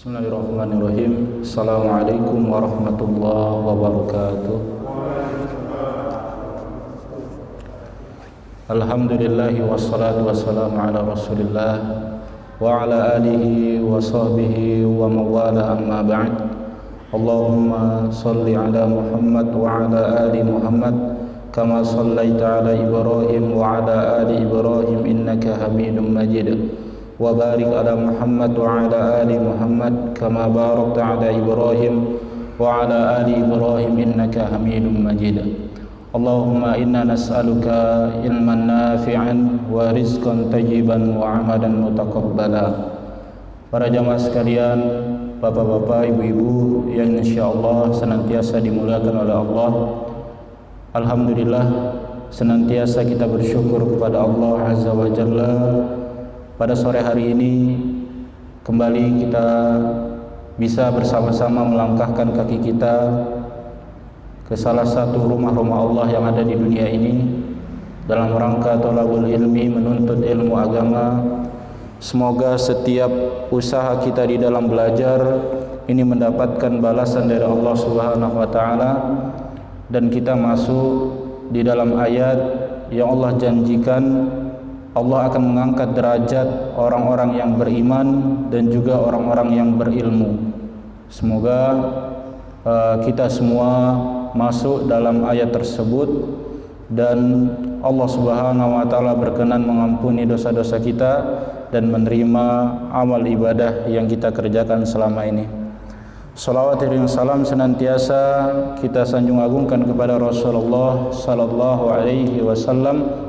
Bismillahirrahmanirrahim. Assalamualaikum warahmatullahi wabarakatuh. Alhamdulillahi wassalatu wassalamu ala rasulillah wa ala alihi wa sahbihi wa mawala amma ba'd. Allahumma salli ala Muhammad wa ala ali Muhammad kama sallaita ala Ibrahim wa ala ali Ibrahim innaka Hamidum Majid. Wa barik ala Muhammad wa ala ali Muhammad kama barakta ala Ibrahim wa ala ali Ibrahim innaka Hamidum Majid. Allahumma inna nas'aluka ilman nafi'an wa rizqan tayyiban wa amalan mutaqabbala. Para jamaah sekalian, bapak-bapak, ibu-ibu yang insyaallah senantiasa dimuliakan oleh Allah. Alhamdulillah, senantiasa kita bersyukur kepada Allah Azza wa Jalla. Pada sore hari ini kembali kita bisa bersama-sama melangkahkan kaki kita ke salah satu rumah-rumah Allah yang ada di dunia ini dalam rangka thalabul ilmi, menuntut ilmu agama. Semoga setiap usaha kita di dalam belajar ini mendapatkan balasan dari Allah Subhanahu wa taala, dan kita masuk di dalam ayat yang Allah janjikan Allah akan mengangkat derajat orang-orang yang beriman dan juga orang-orang yang berilmu. Semoga kita semua masuk dalam ayat tersebut dan Allah Subhanahu wa taala berkenan mengampuni dosa-dosa kita dan menerima amal ibadah yang kita kerjakan selama ini. Salawat dan salam senantiasa kita sanjung agungkan kepada Rasulullah sallallahu alaihi wasallam,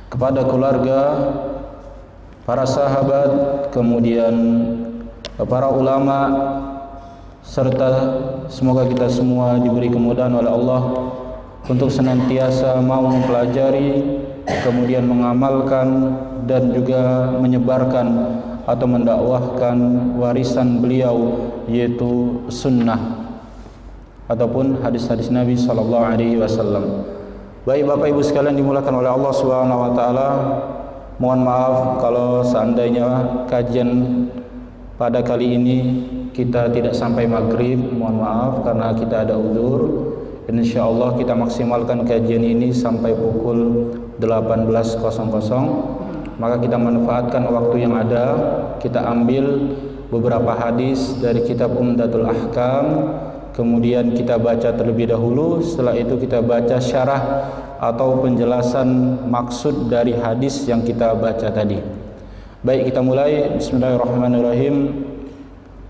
kepada keluarga, para sahabat, kemudian para ulama, serta semoga kita semua diberi kemudahan oleh Allah untuk senantiasa mau mempelajari, kemudian mengamalkan dan juga menyebarkan atau mendakwahkan warisan beliau, yaitu sunnah ataupun hadis-hadis Nabi sallallahu alaihi wasallam. Baik Bapak Ibu sekalian dimuliakan oleh Allah Subhanahu wa taala, mohon maaf kalau seandainya kajian pada kali ini kita tidak sampai maghrib, mohon maaf karena kita ada uzur. Insyaallah kita maksimalkan kajian ini sampai pukul 18.00. Maka kita manfaatkan waktu yang ada, kita ambil beberapa hadis dari kitab Umdatul Ahkam, kemudian kita baca terlebih dahulu, setelah itu kita baca syarah atau penjelasan maksud dari hadis yang kita baca tadi. Baik, kita mulai. Bismillahirrahmanirrahim.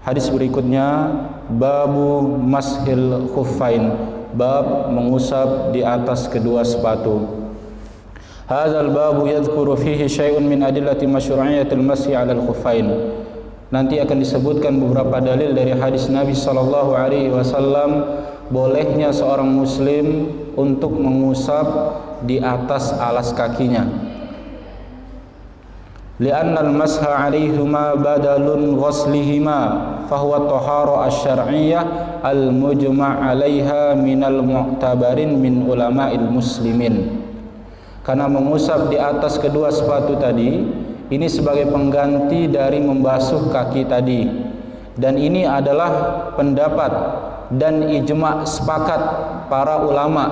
Hadis berikutnya, babu mashil khuffain, bab mengusap di atas kedua sepatu. Hadzal babu yadhkuru fihi syai'un min adillati masyru'iyyatil mashi 'alal khuffain. Nanti akan disebutkan beberapa dalil dari hadis Nabi sallallahu alaihi wasallam bolehnya seorang muslim untuk mengusap di atas alas kakinya. Li'anna al-masha 'alaihima badalun ghuslihima fa huwa tahara asy-syar'iyyah al-mujma' 'alaiha minal mu'tabarin min ulama'il muslimin. Karena mengusap di atas kedua sepatu tadi ini sebagai pengganti dari membasuh kaki tadi, dan ini adalah pendapat dan ijma' sepakat para ulama,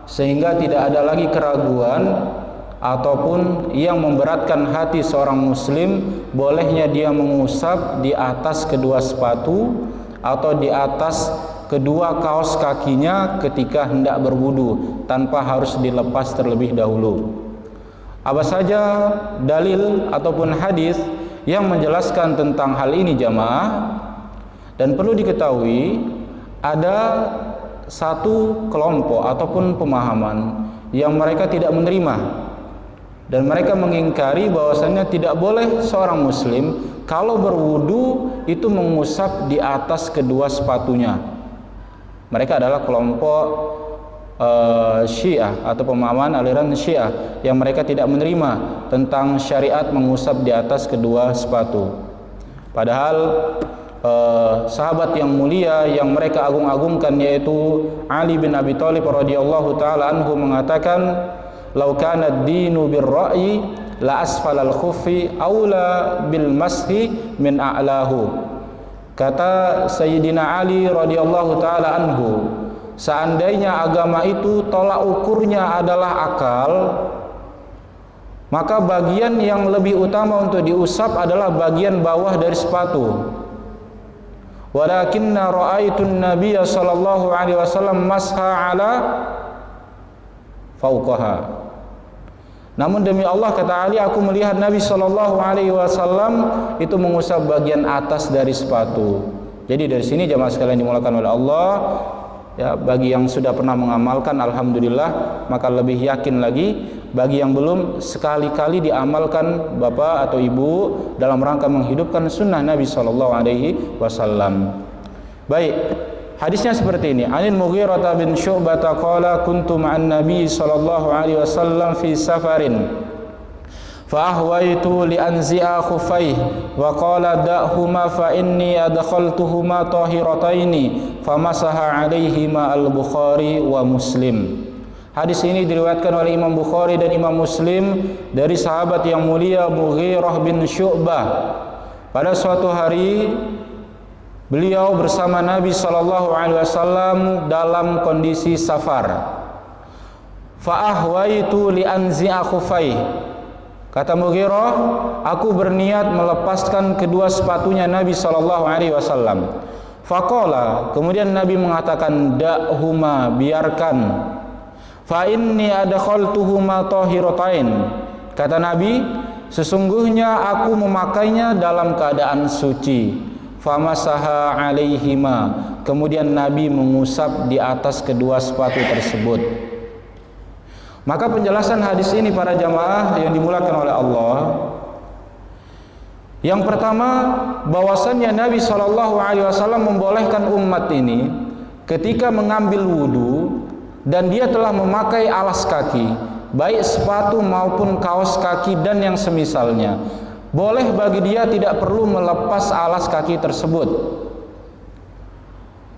sehingga tidak ada lagi keraguan ataupun yang memberatkan hati seorang muslim bolehnya dia mengusap di atas kedua sepatu atau di atas kedua kaos kakinya ketika hendak berwudu tanpa harus dilepas terlebih dahulu. Apa saja dalil ataupun hadis yang menjelaskan tentang hal ini jamaah? Dan perlu diketahui ada satu kelompok ataupun pemahaman yang mereka tidak menerima, dan mereka mengingkari bahwasanya tidak boleh seorang muslim kalau berwudu itu mengusap di atas kedua sepatunya. Mereka adalah kelompok Syiah atau pemahaman aliran Syiah yang mereka tidak menerima tentang syariat mengusap di atas kedua sepatu. Padahal sahabat yang mulia yang mereka agung-agungkan yaitu Ali bin Abi Thalib radhiyallahu taala anhu mengatakan, "Lau kana ad-dinu bir-ra'yi la asfalal khuffi aula bil mashi min a'lahu." Kata Sayyidina Ali radhiyallahu taala anhu, seandainya agama itu tolak ukurnya adalah akal, maka bagian yang lebih utama untuk diusap adalah bagian bawah dari sepatu. Walakinna ra'aitun nabiyya sallallahu alaihi wasallam masha ala fauqaha. Namun demi Allah, kata Ali, aku melihat Nabi sallallahu alaihi wasallam itu mengusap bagian atas dari sepatu. Jadi dari sini jemaah sekalian dimuliakan oleh Allah, ya, bagi yang sudah pernah mengamalkan alhamdulillah, maka lebih yakin lagi. Bagi yang belum, sekali-kali diamalkan bapak atau ibu dalam rangka menghidupkan sunnah Nabi sallallahu alaihi wasallam. Baik, hadisnya seperti ini. Anil Mughirah bin Syu'bah qala kuntu ma'an Nabi sallallahu alaihi wasallam fi safarin fa ahwaitu li anzi'a khuffaihi wa qala da'huma fa inni adkhaltuhuma tahirataini famasaha 'alaihima al-Bukhari wa Muslim. Hadis ini diriwayatkan oleh Imam Bukhari dan Imam Muslim dari sahabat yang mulia Mughirah bin Syu'bah. Pada suatu hari beliau bersama Nabi sallallahu alaihi wasallam dalam kondisi safar. Fa ahwaitu li anzi'a khuffai. Kata Mughirah, aku berniat melepaskan kedua sepatunya Nabi sallallahu alaihi wasallam. Faqala, kemudian Nabi mengatakan, da'huma, biarkan. Fa inni adkhaltuhuma tahiratain. Kata Nabi, sesungguhnya aku memakainya dalam keadaan suci. Famasaha alaihima. Kemudian Nabi mengusap di atas kedua sepatu tersebut. Maka penjelasan hadis ini para jamaah yang dimuliakan oleh Allah, yang pertama, bahwasannya Nabi SAW membolehkan umat ini ketika mengambil wudu dan dia telah memakai alas kaki, baik sepatu maupun kaos kaki dan yang semisalnya, boleh bagi dia tidak perlu melepas alas kaki tersebut,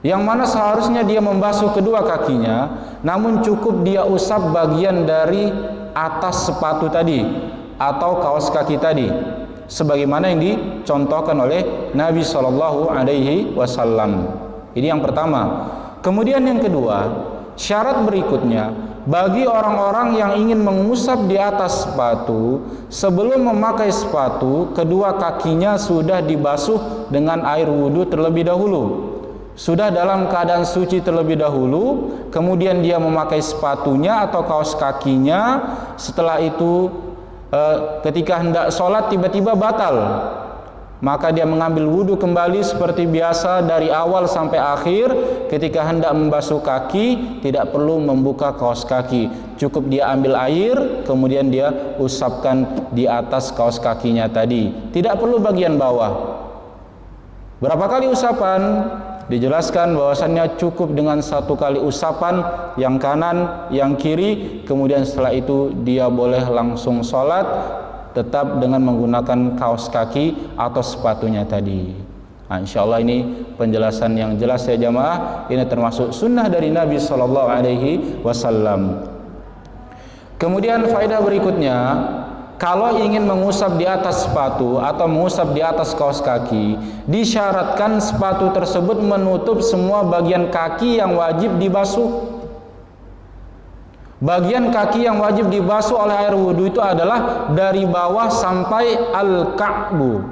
yang mana seharusnya dia membasuh kedua kakinya, namun cukup dia usap bagian dari atas sepatu tadi atau kaos kaki tadi, sebagaimana yang dicontohkan oleh Nabi Shallallahu Alaihi Wasallam. Ini yang pertama. Kemudian yang kedua, syarat berikutnya, bagi orang-orang yang ingin mengusap di atas sepatu, sebelum memakai sepatu, kedua kakinya sudah dibasuh dengan air wudhu terlebih dahulu, sudah dalam keadaan suci terlebih dahulu. Kemudian dia memakai sepatunya atau kaos kakinya. Setelah itu ketika hendak sholat tiba-tiba batal, maka dia mengambil wudhu kembali seperti biasa dari awal sampai akhir. Ketika hendak membasuh kaki, tidak perlu membuka kaos kaki, cukup dia ambil air kemudian dia usapkan di atas kaos kakinya tadi, tidak perlu bagian bawah. Berapa kali usapan? Dijelaskan bahwasannya cukup dengan satu kali usapan, yang kanan, yang kiri. Kemudian setelah itu dia boleh langsung sholat, tetap dengan menggunakan kaos kaki atau sepatunya tadi. Nah, insya Allah ini penjelasan yang jelas ya jamaah. Ini termasuk sunnah dari Nabi Sallallahu Alaihi Wasallam. Kemudian faedah berikutnya, kalau ingin mengusap di atas sepatu atau mengusap di atas kaos kaki, disyaratkan sepatu tersebut menutup semua bagian kaki yang wajib dibasuh. Bagian kaki yang wajib dibasuh oleh air wudhu itu adalah dari bawah sampai al-ka'bu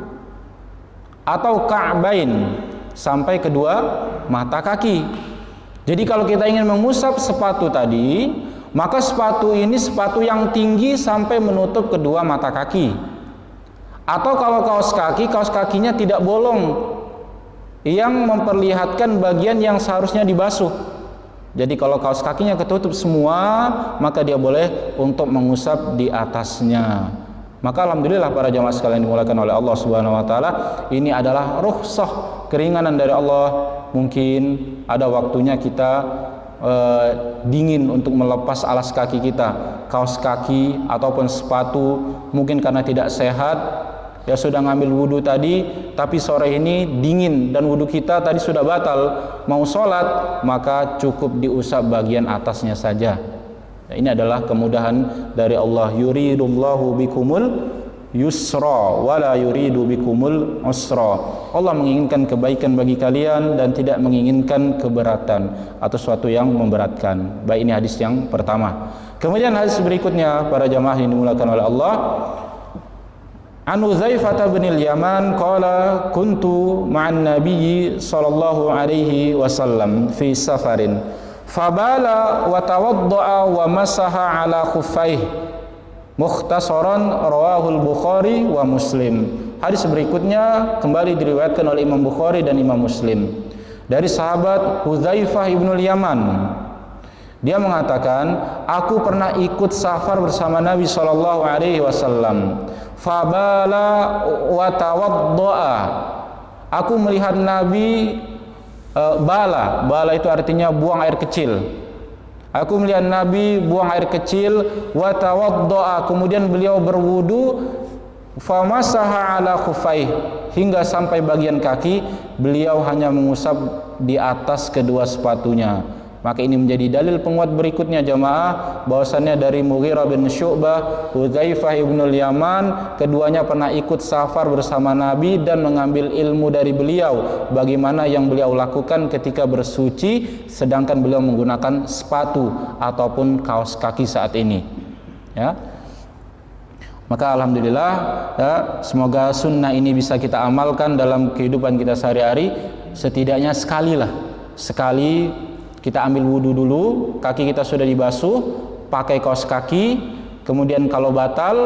atau ka'bain, sampai kedua mata kaki. Jadi kalau kita ingin mengusap sepatu tadi, maka sepatu ini sepatu yang tinggi sampai menutup kedua mata kaki. Atau kalau kaos kaki, kaos kakinya tidak bolong yang memperlihatkan bagian yang seharusnya dibasuh. Jadi kalau kaos kakinya ketutup semua, maka dia boleh untuk mengusap di atasnya. Maka alhamdulillah para jamaah sekalian dimuliakan oleh Allah Subhanahu wa taala, ini adalah rukhsah, keringanan dari Allah. Mungkin ada waktunya kita dingin untuk melepas alas kaki kita, kaos kaki ataupun sepatu, mungkin karena tidak sehat, ya sudah ngambil wudhu tadi, tapi sore ini dingin dan wudhu kita tadi sudah batal, mau sholat, maka cukup diusap bagian atasnya saja. Ya, ini adalah kemudahan dari Allah. Yuridullahu bikumul yusra wa la yuridu bikumul usra. Allah menginginkan kebaikan bagi kalian dan tidak menginginkan keberatan atau sesuatu yang memberatkan. Baik, ini hadis yang pertama. Kemudian hadis berikutnya, para jamaah yang dimuliakan oleh Allah, An Hudzaifah bin al-Yaman qala kuntu ma'an nabiyyi sallallahu alaihi wasallam fi safarin fabala wa tawadda'a wa masaha ala khuffaihi mukhtasaran rawahul Bukhari wa Muslim. Hadis berikutnya kembali diriwayatkan oleh Imam Bukhari dan Imam Muslim dari sahabat Hudzaifah bin al-Yaman. Dia mengatakan, aku pernah ikut safar bersama Nabi sallallahu alaihi wasallam. Fabala wa tawaddoa. Aku melihat Nabi bala itu artinya buang air kecil. Aku melihat Nabi buang air kecil, wa tawaddoa, kemudian beliau berwudu, famasaha ala khufaih, hingga sampai bagian kaki beliau hanya mengusap di atas kedua sepatunya. Maka ini menjadi dalil penguat berikutnya jamaah, bahwasannya dari Mughirah bin Syu'bah, Hudzaifah ibn al-Yaman, keduanya pernah ikut safar bersama Nabi dan mengambil ilmu dari beliau bagaimana yang beliau lakukan ketika bersuci sedangkan beliau menggunakan sepatu ataupun kaos kaki saat ini, ya. Maka alhamdulillah, ya, semoga sunnah ini bisa kita amalkan dalam kehidupan kita sehari-hari. Setidaknya sekali kita ambil wudu dulu, kaki kita sudah dibasuh, pakai kaos kaki, kemudian kalau batal,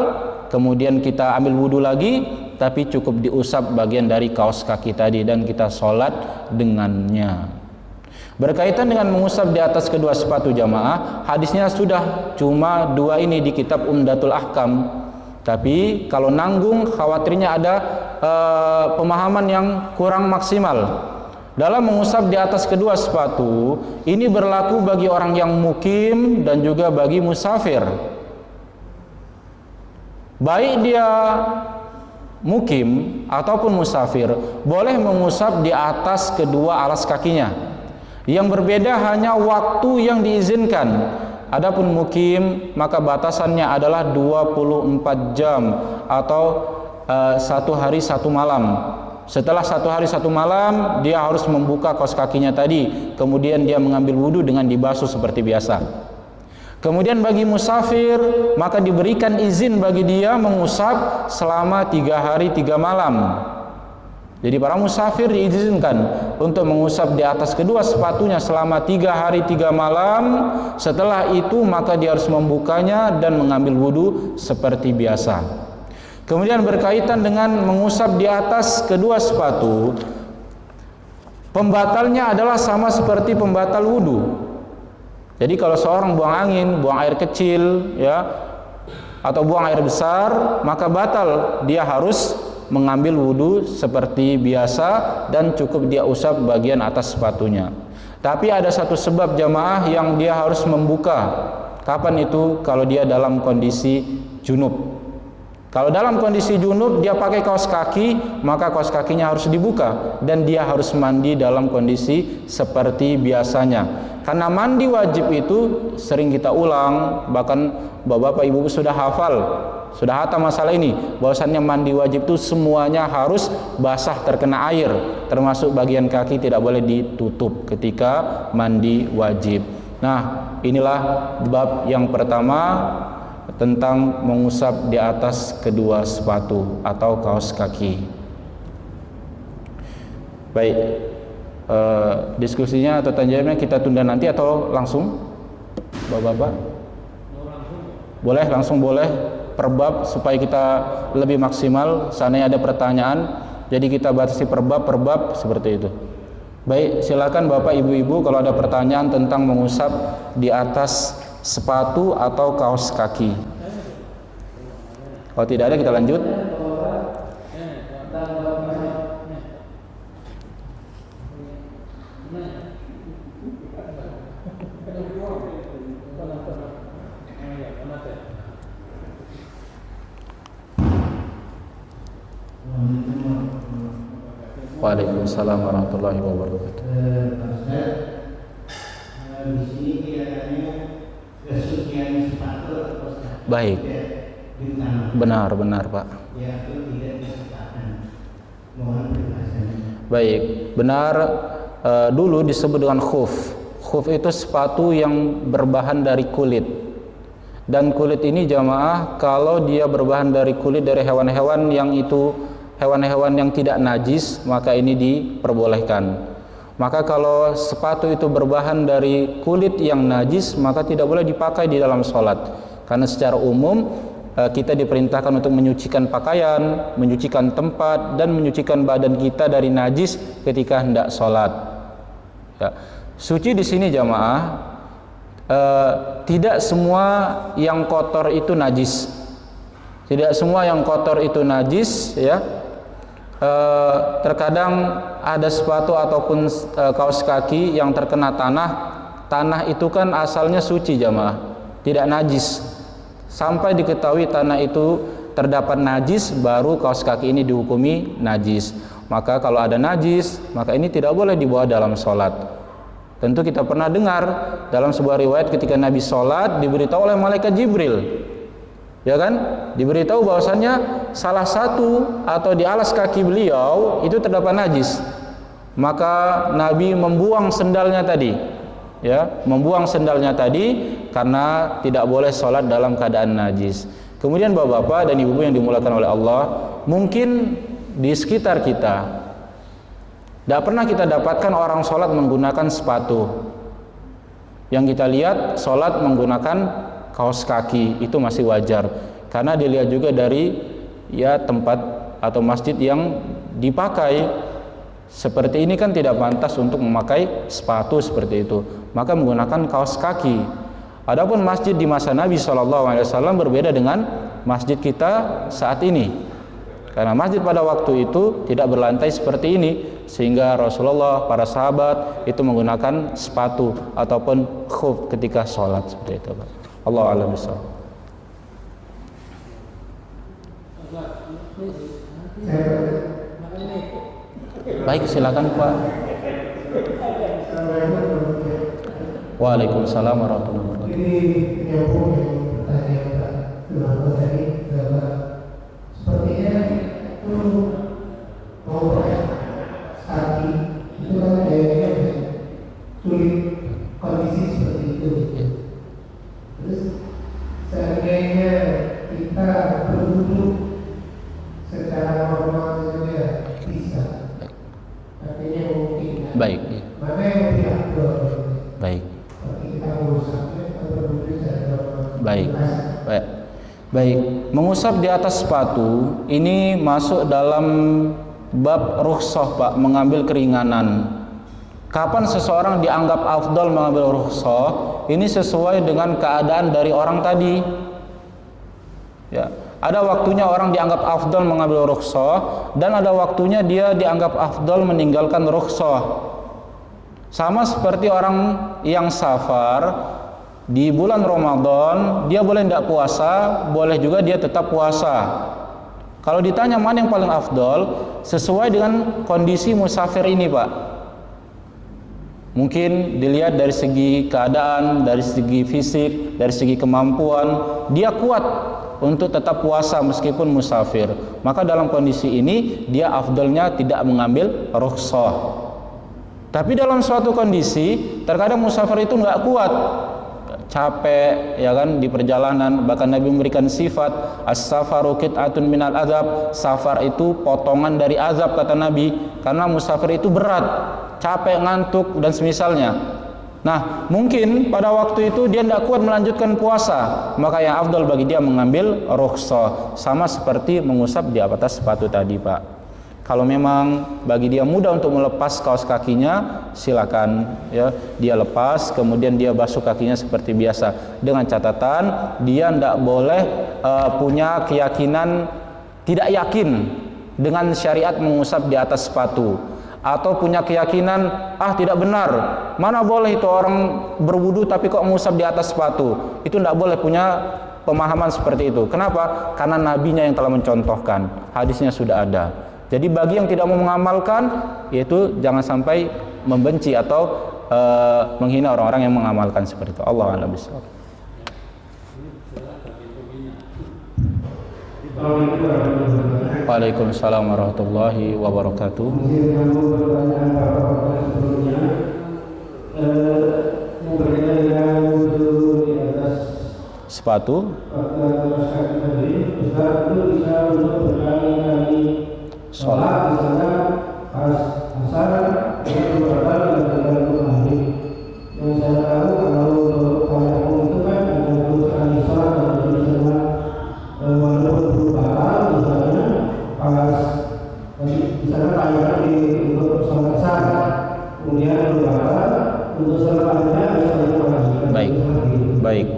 kemudian kita ambil wudu lagi, tapi cukup diusap bagian dari kaos kaki tadi dan kita sholat dengannya. Berkaitan dengan mengusap di atas kedua sepatu jamaah, hadisnya sudah cuma 2 ini di kitab Umdatul Ahkam. Tapi kalau nanggung khawatirnya ada pemahaman yang kurang maksimal. Dalam mengusap di atas kedua sepatu, ini berlaku bagi orang yang mukim dan juga bagi musafir. Baik dia mukim ataupun musafir, boleh mengusap di atas kedua alas kakinya. Yang berbeda hanya waktu yang diizinkan. Adapun mukim, maka batasannya adalah 24 jam atau 1 hari 1 malam. Setelah 1 hari 1 malam, dia harus membuka kaos kakinya tadi, kemudian dia mengambil wudu dengan dibasuh seperti biasa. Kemudian bagi musafir, maka diberikan izin bagi dia mengusap selama 3 hari 3 malam. Jadi para musafir diizinkan untuk mengusap di atas kedua sepatunya selama 3 hari 3 malam. Setelah itu maka dia harus membukanya dan mengambil wudu seperti biasa. Kemudian berkaitan dengan mengusap di atas kedua sepatu, pembatalnya adalah sama seperti pembatal wudu. Jadi kalau seorang buang angin, buang air kecil, ya, atau buang air besar, maka batal. Dia harus mengambil wudu seperti biasa dan cukup dia usap bagian atas sepatunya. Tapi ada satu sebab jamaah yang dia harus membuka. Kapan itu? Kalau dia dalam kondisi junub. Kalau dalam kondisi junub dia pakai kaos kaki, maka kaos kakinya harus dibuka dan dia harus mandi dalam kondisi seperti biasanya. Karena mandi wajib itu sering kita ulang, bahkan bapak-bapak ibu sudah hafal, sudah hatam masalah ini, bahwasannya mandi wajib itu semuanya harus basah terkena air, termasuk bagian kaki tidak boleh ditutup ketika mandi wajib. Nah, inilah bab yang pertama tentang mengusap di atas kedua sepatu atau kaos kaki. Baik, diskusinya atau tanya jawabnya kita tunda nanti atau langsung, bapak-bapak? Boleh, langsung boleh, per bab supaya kita lebih maksimal. Seandainya ada pertanyaan, jadi kita batasi per bab seperti itu. Baik, silakan bapak ibu-ibu kalau ada pertanyaan tentang mengusap di atas sepatu atau kaos kaki. Kalau tidak ada kita lanjut. Waalaikumsalam warahmatullahi wabarakatuh. Di sini kelihatannya kesucian sepatu. Baik. Benar Pak. yaitu tidak disebutkan. Mohon penjelasannya. Baik, benar. Dulu disebut dengan khuf. Khuf itu sepatu yang berbahan dari kulit. Dan kulit ini jamaah, kalau dia berbahan dari kulit dari hewan-hewan yang itu hewan-hewan yang tidak najis, maka ini diperbolehkan. Maka kalau sepatu itu berbahan dari kulit yang najis, maka tidak boleh dipakai di dalam sholat. Karena secara umum kita diperintahkan untuk menyucikan pakaian, menyucikan tempat, dan menyucikan badan kita dari najis ketika hendak sholat. Ya. Suci di sini jamaah, tidak semua yang kotor itu najis. Tidak semua yang kotor itu najis, ya. Terkadang ada sepatu ataupun kaos kaki yang terkena tanah. Tanah itu kan asalnya suci jamaah, tidak najis. Sampai diketahui tanah itu terdapat najis, baru kaos kaki ini dihukumi najis. Maka kalau ada najis, maka ini tidak boleh dibawa dalam sholat. Tentu kita pernah dengar dalam sebuah riwayat ketika Nabi sholat diberitahu oleh malaikat Jibril, ya kan, diberitahu bahwasannya salah satu atau di alas kaki beliau itu terdapat najis. Maka Nabi membuang sendalnya tadi, ya, membuang sendalnya tadi karena tidak boleh sholat dalam keadaan najis. Kemudian bapak-bapak dan ibu-ibu yang dimuliakan oleh Allah, mungkin di sekitar kita tidak pernah kita dapatkan orang sholat menggunakan sepatu. Yang kita lihat sholat menggunakan kaos kaki, itu masih wajar. Karena dilihat juga dari ya tempat atau masjid yang dipakai. Seperti ini kan tidak pantas untuk memakai sepatu seperti itu. Maka menggunakan kaos kaki. Adapun masjid di masa Nabi SAW berbeda dengan masjid kita saat ini. Karena masjid pada waktu itu tidak berlantai seperti ini, sehingga Rasulullah, para sahabat itu menggunakan sepatu ataupun khuf ketika sholat seperti itu. Allah a'lam bishawab. Baik, silakan Pak. Waalaikumsalam warahmatullahi wabarakatuh. Ini menyambung pertanyaan Pak tadi bahwa sepertinya itu mau kaki itu kan kayaknya sulit kondisi seperti itu. Terus seandainya kita berduduk secara normal saja bisa, artinya mungkin. Baik. Mana yang lebih afdal? Baik. Kita mengusapnya atau berduduk secara normal? Baik. Baik. Baik, mengusap di atas sepatu ini masuk dalam bab rukhsah Pak, mengambil keringanan. Kapan seseorang dianggap afdal mengambil rukhsah? Ini sesuai dengan keadaan dari orang tadi. Ya, ada waktunya orang dianggap afdal mengambil rukhsah dan ada waktunya dia dianggap afdal meninggalkan rukhsah. Sama seperti orang yang safar di bulan Ramadan, dia boleh tidak puasa, boleh juga dia tetap puasa. Kalau ditanya mana yang paling afdol, sesuai dengan kondisi musafir ini Pak. Mungkin dilihat dari segi keadaan, dari segi fisik, dari segi kemampuan, dia kuat untuk tetap puasa meskipun musafir. Maka dalam kondisi ini, dia afdolnya tidak mengambil rukhsah. Tapi dalam suatu kondisi, terkadang musafir itu nggak kuat, capek, ya kan, di perjalanan. Bahkan Nabi memberikan sifat as-safaru qit'atun minal azab. Safar itu potongan dari azab kata Nabi, karena musafir itu berat, capek, ngantuk dan semisalnya. Nah, mungkin pada waktu itu dia tidak kuat melanjutkan puasa, maka yang afdal bagi dia mengambil rukhsah, sama seperti mengusap di atas sepatu tadi Pak. Kalau memang bagi dia mudah untuk melepas kaos kakinya, silakan, ya, dia lepas, kemudian dia basuh kakinya seperti biasa. Dengan catatan dia tidak boleh punya keyakinan tidak yakin dengan syariat mengusap di atas sepatu, atau punya keyakinan tidak benar, mana boleh itu orang berwudu tapi kok mengusap di atas sepatu. Itu tidak boleh punya pemahaman seperti itu. Kenapa? Karena nabinya yang telah mencontohkan, hadisnya sudah ada. Jadi bagi yang tidak mau mengamalkan, yaitu jangan sampai membenci atau menghina orang-orang yang mengamalkan seperti itu. Allah a'lam bishawab. Kalau itu Waalaikumsalam warahmatullahi wabarakatuh. Masih menyambung pertanyaan Bapak sebelumnya, yang berkaitan dengan wudu di atas Sepatu kaki tadi, Ustaz itu bisa untuk berkali-kali sholat, misalnya pas asar itu batal dan tergantung maghrib. Yang saya tahu kalau untuk tayamum itu kan ada 2 kali sholat dan jadi semua walaupun batal, misalnya pas misalnya tayamum untuk sholat asar, kemudian batal untuk sholat maghrib misalnya maghrib. baik. Baik.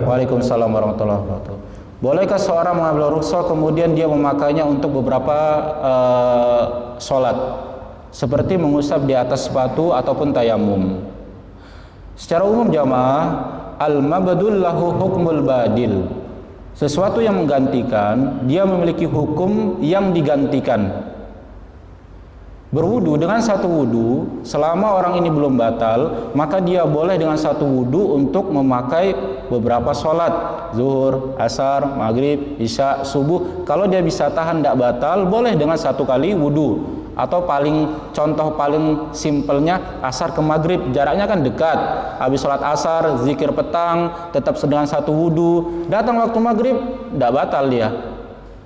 Waalaikumsalam warahmatullahi wabarakatuh. Bolehkah seorang mengambil rukhsah kemudian dia memakainya untuk beberapa sholat, seperti mengusap di atas sepatu ataupun tayamum? Secara umum jamaah, al-mabdul lahu hukmul badil. Sesuatu yang menggantikan, dia memiliki hukum yang digantikan. Berwudu dengan satu wudu, selama orang ini belum batal, maka dia boleh dengan satu wudu untuk memakai beberapa sholat, zuhur, asar, maghrib, isya, subuh. Kalau dia bisa tahan tidak batal, boleh dengan satu kali wudu. Atau contoh paling simpelnya asar ke maghrib, jaraknya kan dekat. Habis sholat asar, zikir petang, tetap dengan satu wudu. Datang waktu maghrib, tidak batal dia.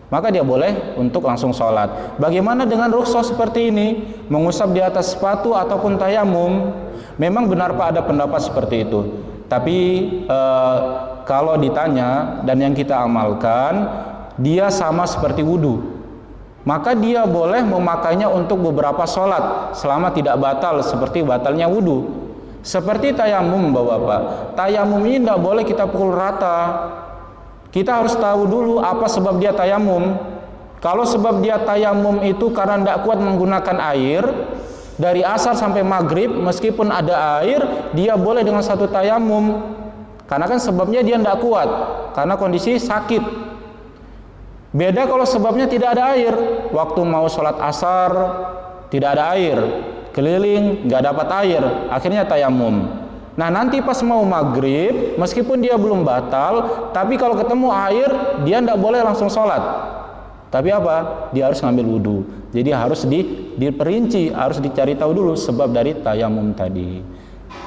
Maka dia boleh untuk langsung sholat. Bagaimana dengan rukhsah seperti ini, mengusap di atas sepatu ataupun tayamum? Memang benar Pak, ada pendapat seperti itu. Tapi kalau ditanya dan yang kita amalkan, dia sama seperti wudu. Maka dia boleh memakainya untuk beberapa sholat selama tidak batal seperti batalnya wudu. Seperti tayamum Bapak-bapak, tayamum ini tidak boleh kita pukul rata. Kita harus tahu dulu apa sebab dia tayamum. Kalau sebab dia tayamum itu karena tidak kuat menggunakan air, dari asar sampai maghrib meskipun ada air, dia boleh dengan satu tayamum. Karena kan sebabnya dia tidak kuat, karena kondisi sakit. Beda kalau sebabnya tidak ada air. Waktu mau sholat asar tidak ada air, keliling nggak dapat air, akhirnya tayamum. Nah nanti pas mau maghrib, meskipun dia belum batal, tapi kalau ketemu air, dia tidak boleh langsung sholat. Tapi apa? Dia harus ngambil wudhu. Jadi harus diperinci, harus dicari tahu dulu sebab dari tayamum tadi.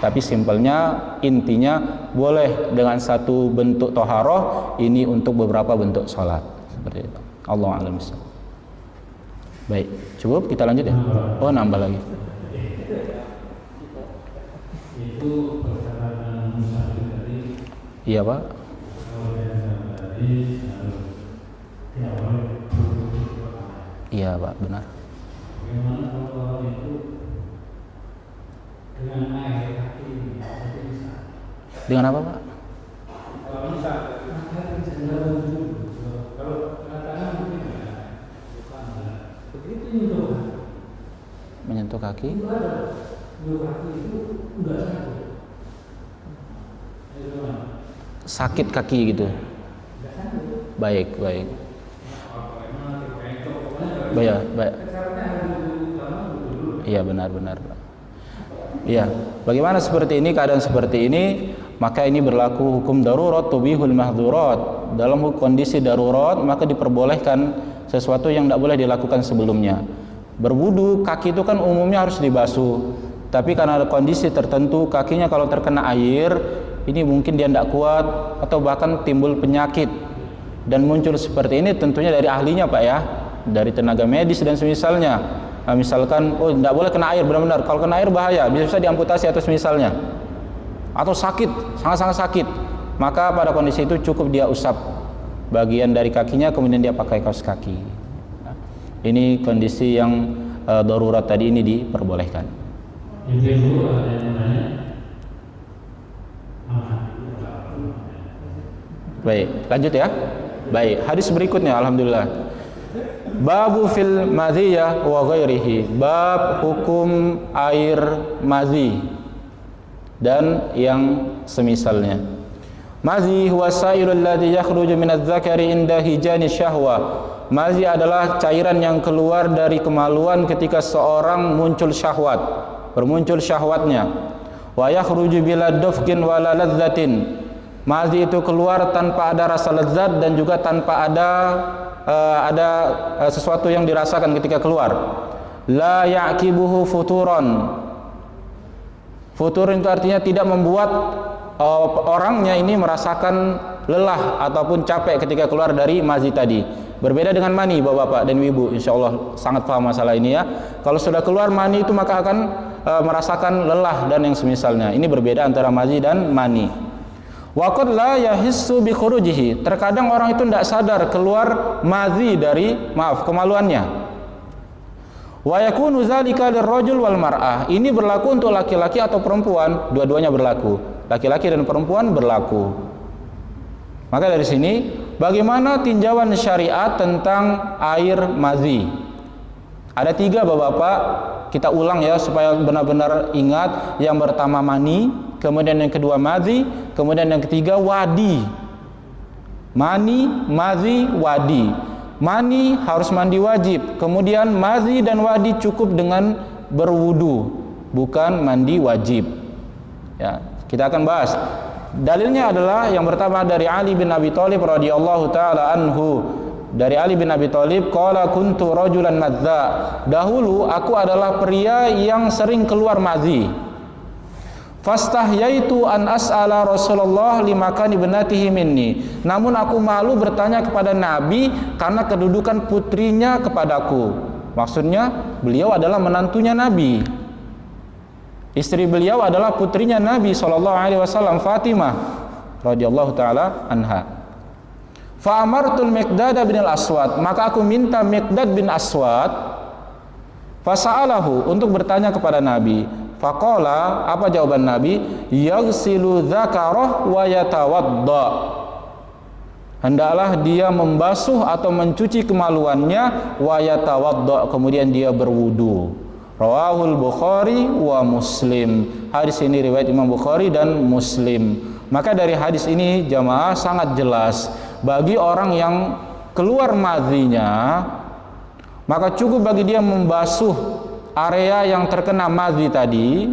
Tapi simpelnya, intinya boleh dengan satu bentuk toharoh, ini untuk beberapa bentuk sholat. Seperti itu. Allahu a'lam bishawab. Baik, cukup kita lanjut ya. Oh nambah lagi. Itu perjalanan musafir tadi. Iya Pak. Iya Pak, benar. Bagaimana kalau itu dengan air kaki bisa? Dengan apa Pak? Kalau bisa, kalau tangan mungkin begitu Menyentuh kaki? kaki itu enggak Sakit kaki gitu. Baik. Baik. Iya benar. Iya. Bagaimana seperti ini, keadaan seperti ini, maka ini berlaku hukum darurat tubihul mahdzurat. Dalam kondisi darurat maka diperbolehkan sesuatu yang tidak boleh dilakukan sebelumnya. Berwudu, kaki itu kan umumnya harus dibasuh. Tapi karena ada kondisi tertentu, kakinya kalau terkena air, ini mungkin dia tidak kuat atau bahkan timbul penyakit. Dan muncul seperti ini tentunya dari ahlinya Pak ya, dari tenaga medis dan semisalnya. Nah, misalkan, oh tidak boleh kena air benar-benar. Kalau kena air bahaya, bisa diamputasi atau semisalnya. Atau sakit, sangat-sangat sakit. Maka pada kondisi itu cukup dia usap bagian dari kakinya, kemudian dia pakai kaos kaki. Nah, ini kondisi yang darurat tadi ini diperbolehkan. Yang kedua ada yang menanya. Baik, lanjut ya. Baik, hadis berikutnya alhamdulillah. Babu fil madhiyah wa ghairihi. Bab hukum air madhi dan yang semisalnya. Madhi huwa sailul ladzi yakhruju minadz-dzakari inda hijani syahwa. Madhi adalah cairan yang keluar dari kemaluan ketika seorang muncul syahwat, bermuncul syahwatnya. Wa yakhruju bila dafkin wala ladzatin. Mazi itu keluar tanpa ada rasa lezat dan juga tanpa ada sesuatu yang dirasakan ketika keluar. La yaqibuhu futuron. Futur itu artinya tidak membuat orangnya ini merasakan lelah ataupun capek ketika keluar dari mazi tadi. Berbeda dengan mani, bapak-bapak dan ibu, insya Allah sangat paham masalah ini ya. Kalau sudah keluar mani itu maka akan merasakan lelah dan yang semisalnya. Ini berbeda antara mazi dan mani. Wa qad la yahissu bi khurujihi. Terkadang orang itu tidak sadar keluar mazi dari kemaluannya. Wa yakunu dzalika lirrajul wal mar'ah. Ini berlaku untuk laki-laki atau perempuan, dua-duanya berlaku. Laki-laki dan perempuan berlaku. Maka dari sini, bagaimana tinjauan syariat tentang air mazi? Ada 3 bapak-bapak, kita ulang ya supaya benar-benar ingat. Yang pertama mani, kemudian yang kedua mazi, kemudian yang ketiga wadi. Mani, mazi, wadi. Mani harus mandi wajib, kemudian mazi dan wadi cukup dengan berwudu, bukan mandi wajib. Ya, kita akan bahas. Dalilnya adalah yang pertama dari Ali bin Abi Thalib radhiyallahu taala anhu. Dari Ali bin Abi Thalib, qala kuntu rajulan madza. Dahulu aku adalah pria yang sering keluar mazi. Fastahyaitu an as'ala Rasulullah limakani ibnatihi minni. Namun aku malu bertanya kepada Nabi karena kedudukan putrinya kepadaku. Maksudnya beliau adalah menantunya Nabi. Istri beliau adalah putrinya Nabi SAW, Fatimah radhiyallahu taala anha. Fa amartul Miqdad bin al-Aswad, maka aku minta Miqdad bin Aswad fasa'alahu untuk bertanya kepada Nabi. Faqala, apa jawaban Nabi? Yaghsilu dzakarah wa yatawadda. Hendaklah dia membasuh atau mencuci kemaluannya, wa yatawadda, kemudian dia berwudu. Rawahul Bukhari wa Muslim. Hadis ini riwayat Imam Bukhari dan Muslim. Maka dari hadis ini jamaah sangat jelas bagi orang yang keluar mazinya, maka cukup bagi dia membasuh area yang terkena mazi tadi.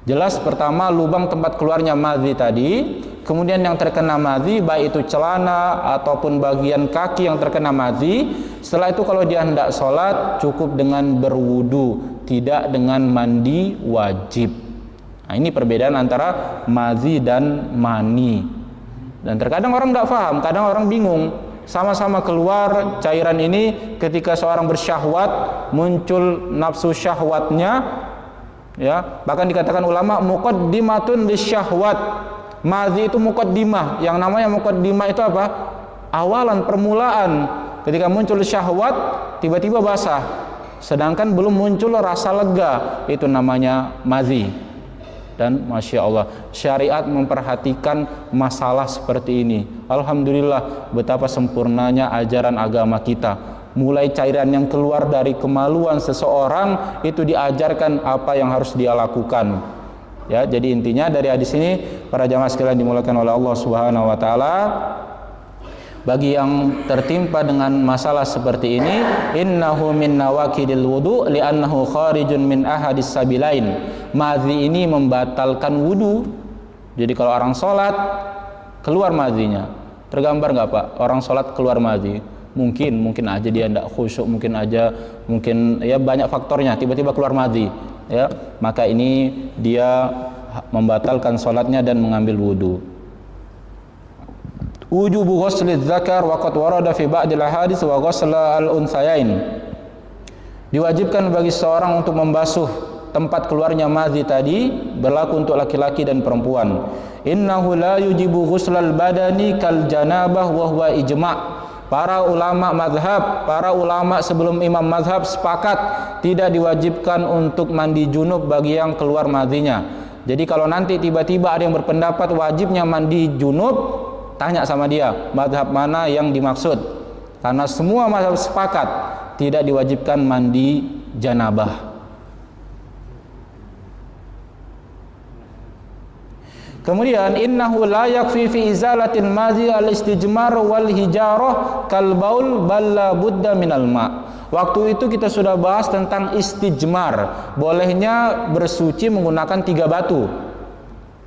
Jelas pertama lubang tempat keluarnya mazi tadi, kemudian yang terkena mazi baik itu celana ataupun bagian kaki yang terkena mazi. Setelah itu kalau dia hendak sholat cukup dengan berwudu, tidak dengan mandi wajib. Nah, ini perbedaan antara mazi dan mani. Dan terkadang orang tidak paham, kadang orang bingung. Sama-sama keluar cairan ini, ketika seorang bersyahwat muncul nafsu syahwatnya, ya, bahkan dikatakan ulama muqaddimatun lisyahwat. Mazi itu muqaddimah. Yang namanya muqaddimah itu apa? Awalan, permulaan. Ketika muncul syahwat tiba-tiba basah, sedangkan belum muncul rasa lega, itu namanya mazi. Dan Masya Allah, syariat memperhatikan masalah seperti ini. Alhamdulillah, betapa sempurnanya ajaran agama kita. Mulai cairan yang keluar dari kemaluan seseorang itu diajarkan apa yang harus dia lakukan. Ya, jadi intinya dari hadis ini, para jamaah sekalian dimuliakan oleh Allah Subhanahu wa taala, bagi yang tertimpa dengan masalah seperti ini, innahu min nawaqidil wudu li'annahu kharijun min ahadis sabilain. Mazi ini membatalkan wudu. Jadi kalau orang sholat keluar mazinya, tergambar nggak Pak? Orang sholat keluar mazi, mungkin aja dia tidak khusyuk, mungkin ya banyak faktornya, tiba-tiba keluar mazi, ya, maka ini dia membatalkan sholatnya dan mengambil wudu. Wujubu ghusli dzakar wa qad warada fi ba'dil ahadits wa ghusla al-unthayain. Diwajibkan bagi seorang untuk membasuh tempat keluarnya mazi tadi, berlaku untuk laki-laki dan perempuan. Innahu la yujibu ghuslal badani kal janabah wa huwa ijma'. Para ulama mazhab, para ulama sebelum imam mazhab sepakat tidak diwajibkan untuk mandi junub bagi yang keluar mazinya. Jadi kalau nanti tiba-tiba ada yang berpendapat wajibnya mandi junub, tanya sama dia mazhab mana yang dimaksud, karena semua mazhab sepakat tidak diwajibkan mandi janabah. Kemudian innahu la yakfi fi izalatil mazi al-istijmar wal hijarah kal baul bal la budda minal ma. Waktu itu kita sudah bahas tentang istijmar, bolehnya bersuci menggunakan 3 batu.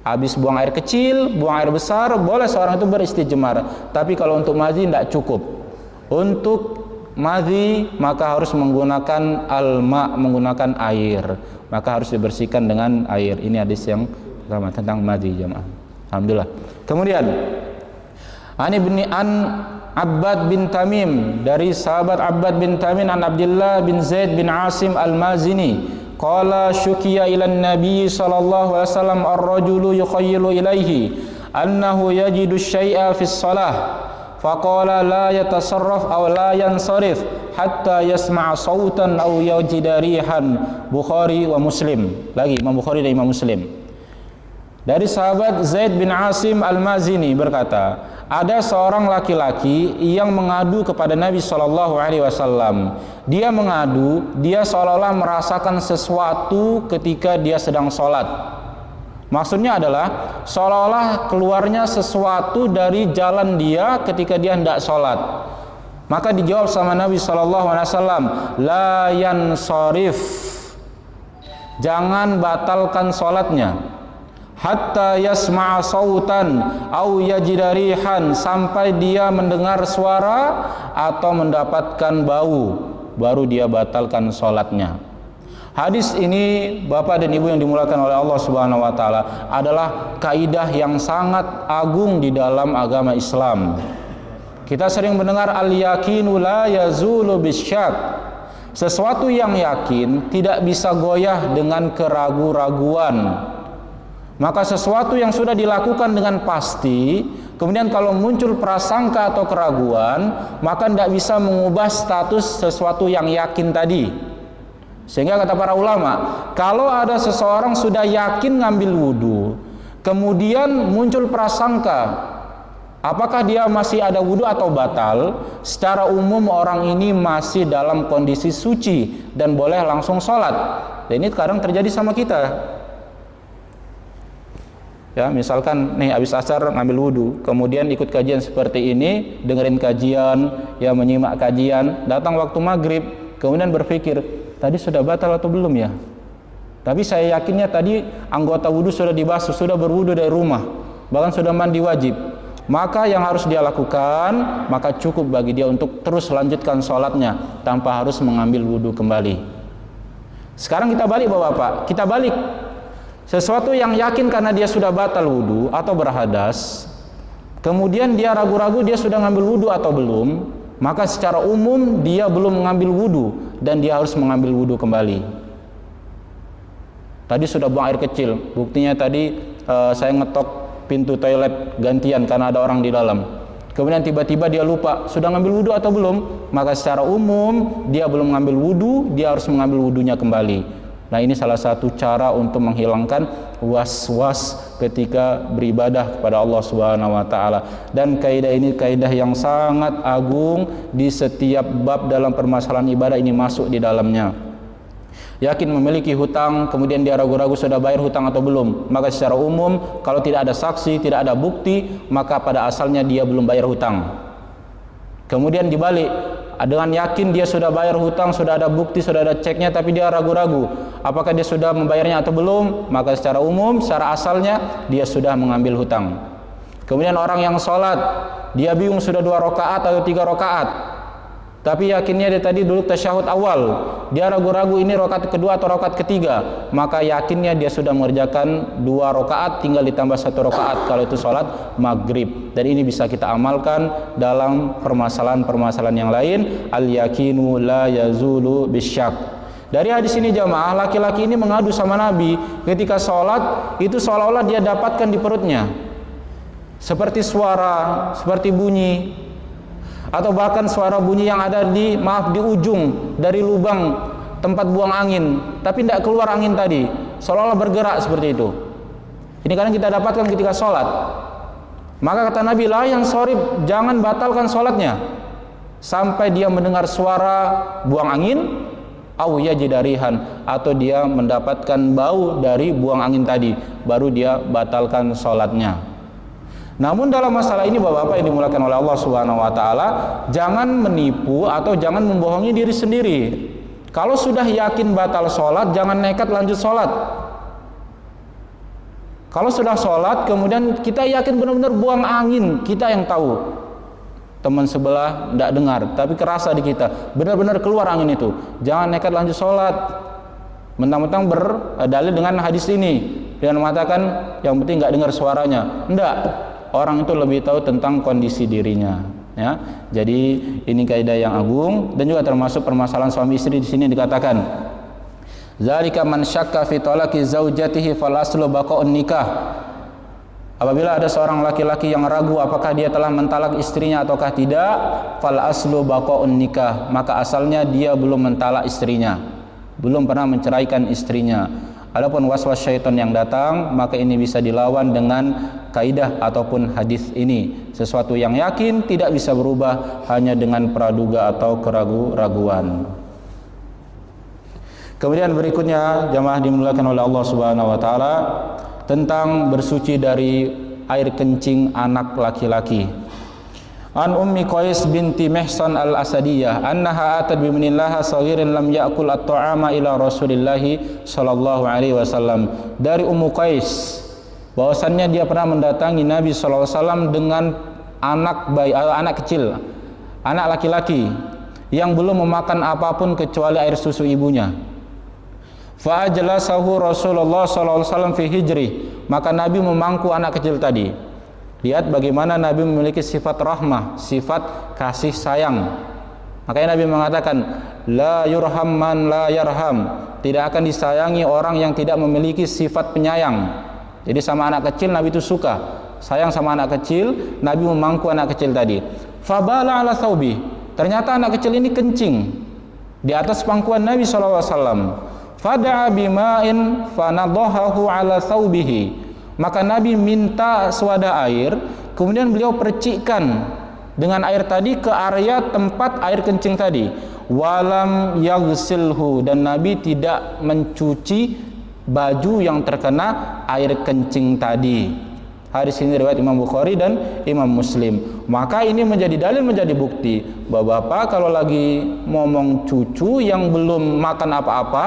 Habis buang air kecil, buang air besar, boleh seorang itu beristijmar. Tapi kalau untuk madhi tidak cukup. Untuk madhi maka harus menggunakan al-ma, menggunakan air. Maka harus dibersihkan dengan air. Ini hadis yang pertama tentang madhi, jemaah. Alhamdulillah. Kemudian an Abbad bin Tamim, dari sahabat Abbad bin Tamim, an Abdullah bin Zaid bin Asim al-Mazini, qala syukiya ila Nabi sallallahu alaihi wasallam ar-rajulu yukhayyilu ilaihi annahu yajidu syai'a fi shalah faqala la yatasarraf aw la yansarif hatta yasma'a sautan aw yajida rihan. Bukhari wa Muslim. Lagi Imam Bukhari dan Imam Muslim. Dari sahabat Zaid bin Asim al-Mazini berkata, ada seorang laki-laki yang mengadu kepada Nabi SAW. Dia mengadu, dia seolah-olah merasakan sesuatu ketika dia sedang sholat. Maksudnya adalah seolah-olah keluarnya sesuatu dari jalan dia ketika dia hendak sholat. Maka dijawab sama Nabi SAW, la yansarif, jangan batalkan sholatnya, hatta yasma'a sautan au yajida rihan, sampai dia mendengar suara atau mendapatkan bau, baru dia batalkan sholatnya. Hadis ini, Bapak dan Ibu yang dimuliakan oleh Allah Subhanahu wa taala, adalah kaidah yang sangat agung di dalam agama Islam. Kita sering mendengar al-yaqinu la yazulu bisyak. Sesuatu yang yakin tidak bisa goyah dengan keraguan-raguan. Maka sesuatu yang sudah dilakukan dengan pasti, kemudian kalau muncul prasangka atau keraguan, maka tidak bisa mengubah status sesuatu yang yakin tadi. Sehingga kata para ulama, kalau ada seseorang sudah yakin ngambil wudu, kemudian muncul prasangka, apakah dia masih ada wudu atau batal? Secara umum orang ini masih dalam kondisi suci dan boleh langsung sholat. Dan ini sekarang terjadi sama kita. Ya, misalkan nih habis asar ngambil wudu, kemudian ikut kajian seperti ini, dengerin kajian, ya menyimak kajian, datang waktu maghrib, kemudian berpikir, tadi sudah batal atau belum ya? Tapi saya yakinnya tadi anggota wudu sudah dibasuh, sudah berwudu dari rumah, bahkan sudah mandi wajib. Maka yang harus dia lakukan, maka cukup bagi dia untuk terus lanjutkan sholatnya tanpa harus mengambil wudu kembali. Sekarang kita balik Bapak-bapak, kita balik. Sesuatu yang yakin karena dia sudah batal wudu atau berhadas, kemudian dia ragu-ragu dia sudah ngambil wudu atau belum, maka secara umum dia belum mengambil wudu dan dia harus mengambil wudu kembali. Tadi sudah buang air kecil, buktinya tadi saya ngetok pintu toilet gantian karena ada orang di dalam. Kemudian tiba-tiba dia lupa sudah ngambil wudu atau belum, maka secara umum dia belum mengambil wudu, dia harus mengambil wudunya kembali. Nah, ini salah satu cara untuk menghilangkan was-was ketika beribadah kepada Allah Subhanahu wa taala. Dan kaidah ini kaidah yang sangat agung, di setiap bab dalam permasalahan ibadah ini masuk di dalamnya. Yakin memiliki hutang, kemudian dia ragu-ragu sudah bayar hutang atau belum, maka secara umum kalau tidak ada saksi, tidak ada bukti, maka pada asalnya dia belum bayar hutang. Kemudian dibalik, dengan yakin dia sudah bayar hutang, sudah ada bukti, sudah ada ceknya, tapi dia ragu-ragu apakah dia sudah membayarnya atau belum, maka secara umum, secara asalnya dia sudah mengambil hutang. Kemudian orang yang sholat, dia bingung sudah 2 rakaat atau 3 rakaat, tapi yakinnya dia tadi dulu tasyahud awal, dia ragu-ragu ini rakaat kedua atau rakaat ketiga, maka yakinnya dia sudah mengerjakan 2 rakaat tinggal ditambah 1 rakaat kalau itu sholat maghrib. Dan ini bisa kita amalkan dalam permasalahan-permasalahan yang lain. Al-yakinu la yazulu bisyak. Dari hadis ini jamaah, laki-laki ini mengadu sama Nabi ketika sholat, itu seolah-olah dia dapatkan di perutnya seperti suara, seperti bunyi, atau bahkan suara bunyi yang ada di ujung dari lubang tempat buang angin, tapi tidak keluar angin tadi, seolah-olah bergerak seperti itu. Ini kadang kita dapatkan ketika sholat. Maka kata Nabi, la yang sorib, jangan batalkan sholatnya sampai dia mendengar suara buang angin, au yajidarihan, atau dia mendapatkan bau dari buang angin tadi, baru dia batalkan sholatnya. Namun dalam masalah ini Bapak-bapak yang dimuliakan oleh Allah Subhanahu wa taala, jangan menipu atau jangan membohongi diri sendiri. Kalau sudah yakin batal sholat, jangan nekat lanjut sholat. Kalau sudah sholat kemudian kita yakin benar-benar buang angin, kita yang tahu, teman sebelah tidak dengar tapi kerasa di kita benar-benar keluar angin itu, jangan nekat lanjut sholat mentang-mentang berdalil dengan hadis ini dengan mengatakan yang penting nggak dengar suaranya. Enggak, orang itu lebih tahu tentang kondisi dirinya, ya. Jadi ini kaidah yang agung dan juga termasuk permasalahan suami istri. Di sini dikatakan zalika man syakka fi talaqi zaujatihi fal aslu baqa'un nikah. Apabila ada seorang laki-laki yang ragu apakah dia telah mentalak istrinya ataukah tidak, fal aslu baqa'un nikah, maka asalnya dia belum mentalak istrinya, belum pernah menceraikan istrinya. Adapun waswas syaitan yang datang, maka ini bisa dilawan dengan kaidah ataupun hadis ini. Sesuatu yang yakin tidak bisa berubah hanya dengan praduga atau keraguan. Kemudian berikutnya jamaah dimuliakan oleh Allah Subhanahu wa taala, tentang bersuci dari air kencing anak laki-laki. An Ummi Qais binti Mihsan al-Asadiyah annaha atat bimnillaha saghirin lam ya'kul at-ta'ama ila Rasulillah sallallahu alaihi wasallam. Dari Ummu Qais bahwasannya dia pernah mendatangi Nabi sallallahu alaihi wasallam dengan anak kecil, anak laki-laki yang belum memakan apapun kecuali air susu ibunya. Fa ajlasahu Rasulullah sallallahu alaihi wasallam fi hijri, maka Nabi memangku anak kecil tadi. Lihat bagaimana Nabi memiliki sifat rahmah, sifat kasih sayang. Makanya Nabi mengatakan la yurham man la yarham, tidak akan disayangi orang yang tidak memiliki sifat penyayang. Jadi sama anak kecil Nabi itu suka, sayang sama anak kecil. Nabi memangku anak kecil tadi. Fabala ala thawbi, ternyata anak kecil ini kencing di atas pangkuan Nabi sallallahu alaihi wasallam. Fada'a bima'in fanadhahu ala thawbihi, maka Nabi minta sewadah air, kemudian beliau percikkan dengan air tadi ke area tempat air kencing tadi. Walam yaghsilhu, dan Nabi tidak mencuci baju yang terkena air kencing tadi. Hadis ini riwayat Imam Bukhari dan Imam Muslim. Maka ini menjadi dalil, menjadi bukti bahwa bapak kalau lagi ngomong cucu yang belum makan apa-apa,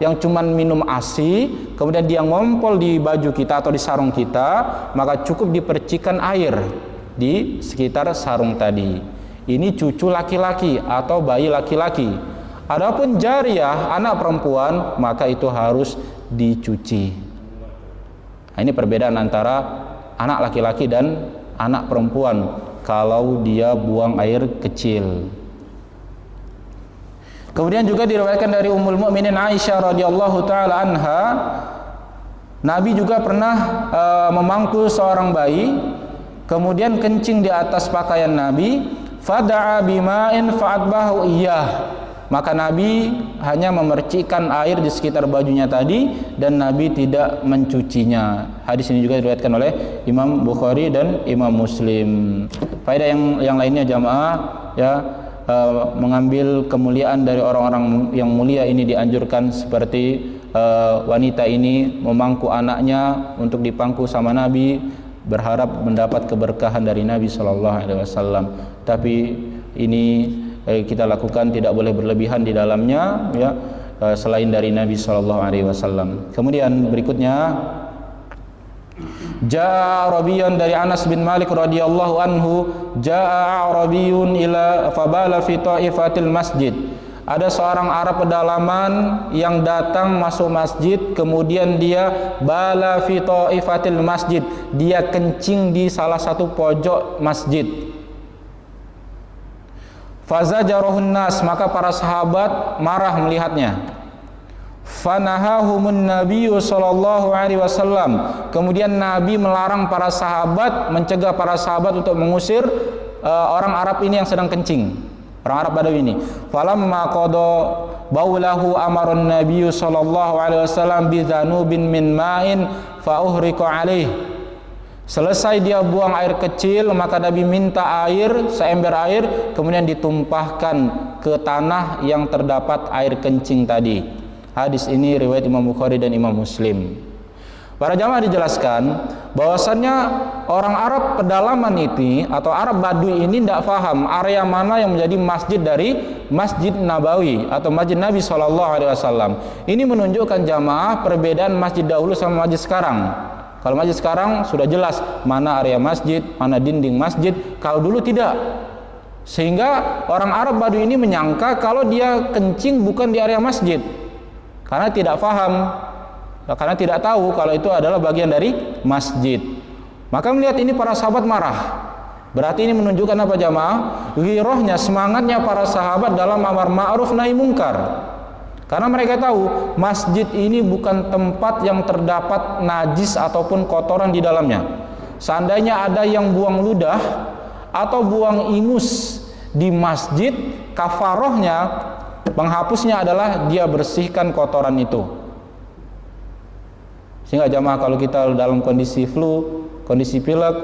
yang cuman minum ASI, kemudian dia ngompol di baju kita atau di sarung kita, maka cukup dipercikan air di sekitar sarung tadi. Ini cucu laki-laki atau bayi laki-laki. Adapun jariyah, anak perempuan, maka itu harus dicuci. Nah, ini perbedaan antara anak laki-laki dan anak perempuan kalau dia buang air kecil. Kemudian juga diriwayatkan dari Ummul Mukminin Aisyah radhiyallahu taala anha, Nabi juga pernah memangku seorang bayi, kemudian kencing di atas pakaian Nabi, fada'a bima'in fa'atbahu iyyah, maka Nabi hanya memercikkan air di sekitar bajunya tadi dan Nabi tidak mencucinya. Hadis ini juga diriwayatkan oleh Imam Bukhari dan Imam Muslim. Faedah yang lainnya jamaah, ya, mengambil kemuliaan dari orang-orang yang mulia ini dianjurkan, seperti wanita ini memangku anaknya untuk dipangku sama Nabi, berharap mendapat keberkahan dari Nabi sallallahu alaihi wasallam. Tapi ini kita lakukan tidak boleh berlebihan di dalamnya, ya, selain dari Nabi sallallahu alaihi wasallam. Kemudian berikutnya Ja'a Arabiyun, dari Anas bin Malik radhiyallahu anhu, ja'a Arabiyun ila fabala fi ta'ifatil masjid. Ada seorang Arab pedalaman yang datang masuk masjid, kemudian dia bala fi ta'ifatil masjid, dia kencing di salah satu pojok masjid. Fazajarahun nas, maka para sahabat marah melihatnya. Fanahahumun nabiyyu sallallahu alaihi wasallam, kemudian Nabi melarang para sahabat, mencegah para sahabat untuk mengusir orang Arab ini yang sedang kencing, orang Arab Badawi ini. Falamma qada baulahu amarun nabiyyu sallallahu alaihi wasallam bi dzanubin min ma'in fa uhriqa alaih. Selesai dia buang air kecil, maka Nabi minta air, seember air, kemudian ditumpahkan ke tanah yang terdapat air kencing tadi. Hadis ini riwayat Imam Bukhari dan Imam Muslim. Para jamaah dijelaskan bahwasannya orang Arab pedalaman ini atau Arab Badui ini tidak paham area mana yang menjadi masjid dari Masjid Nabawi atau Masjid Nabi SAW. Ini menunjukkan jamaah perbedaan masjid dahulu sama masjid sekarang. Kalau masjid sekarang sudah jelas mana area masjid, mana dinding masjid. Kalau dulu tidak. Sehingga orang Arab Baduy ini menyangka kalau dia kencing bukan di area masjid. Karena tidak paham, karena tidak tahu kalau itu adalah bagian dari masjid. Maka melihat ini para sahabat marah. Berarti ini menunjukkan apa jamaah? Ghirahnya, semangatnya para sahabat dalam amar ma'ruf nahi mungkar. Karena mereka tahu masjid ini bukan tempat yang terdapat najis ataupun kotoran di dalamnya. Seandainya ada yang buang ludah atau buang ingus di masjid, kafarohnya, penghapusnya adalah dia bersihkan kotoran itu. Sehingga jamaah kalau kita dalam kondisi flu, kondisi pilek,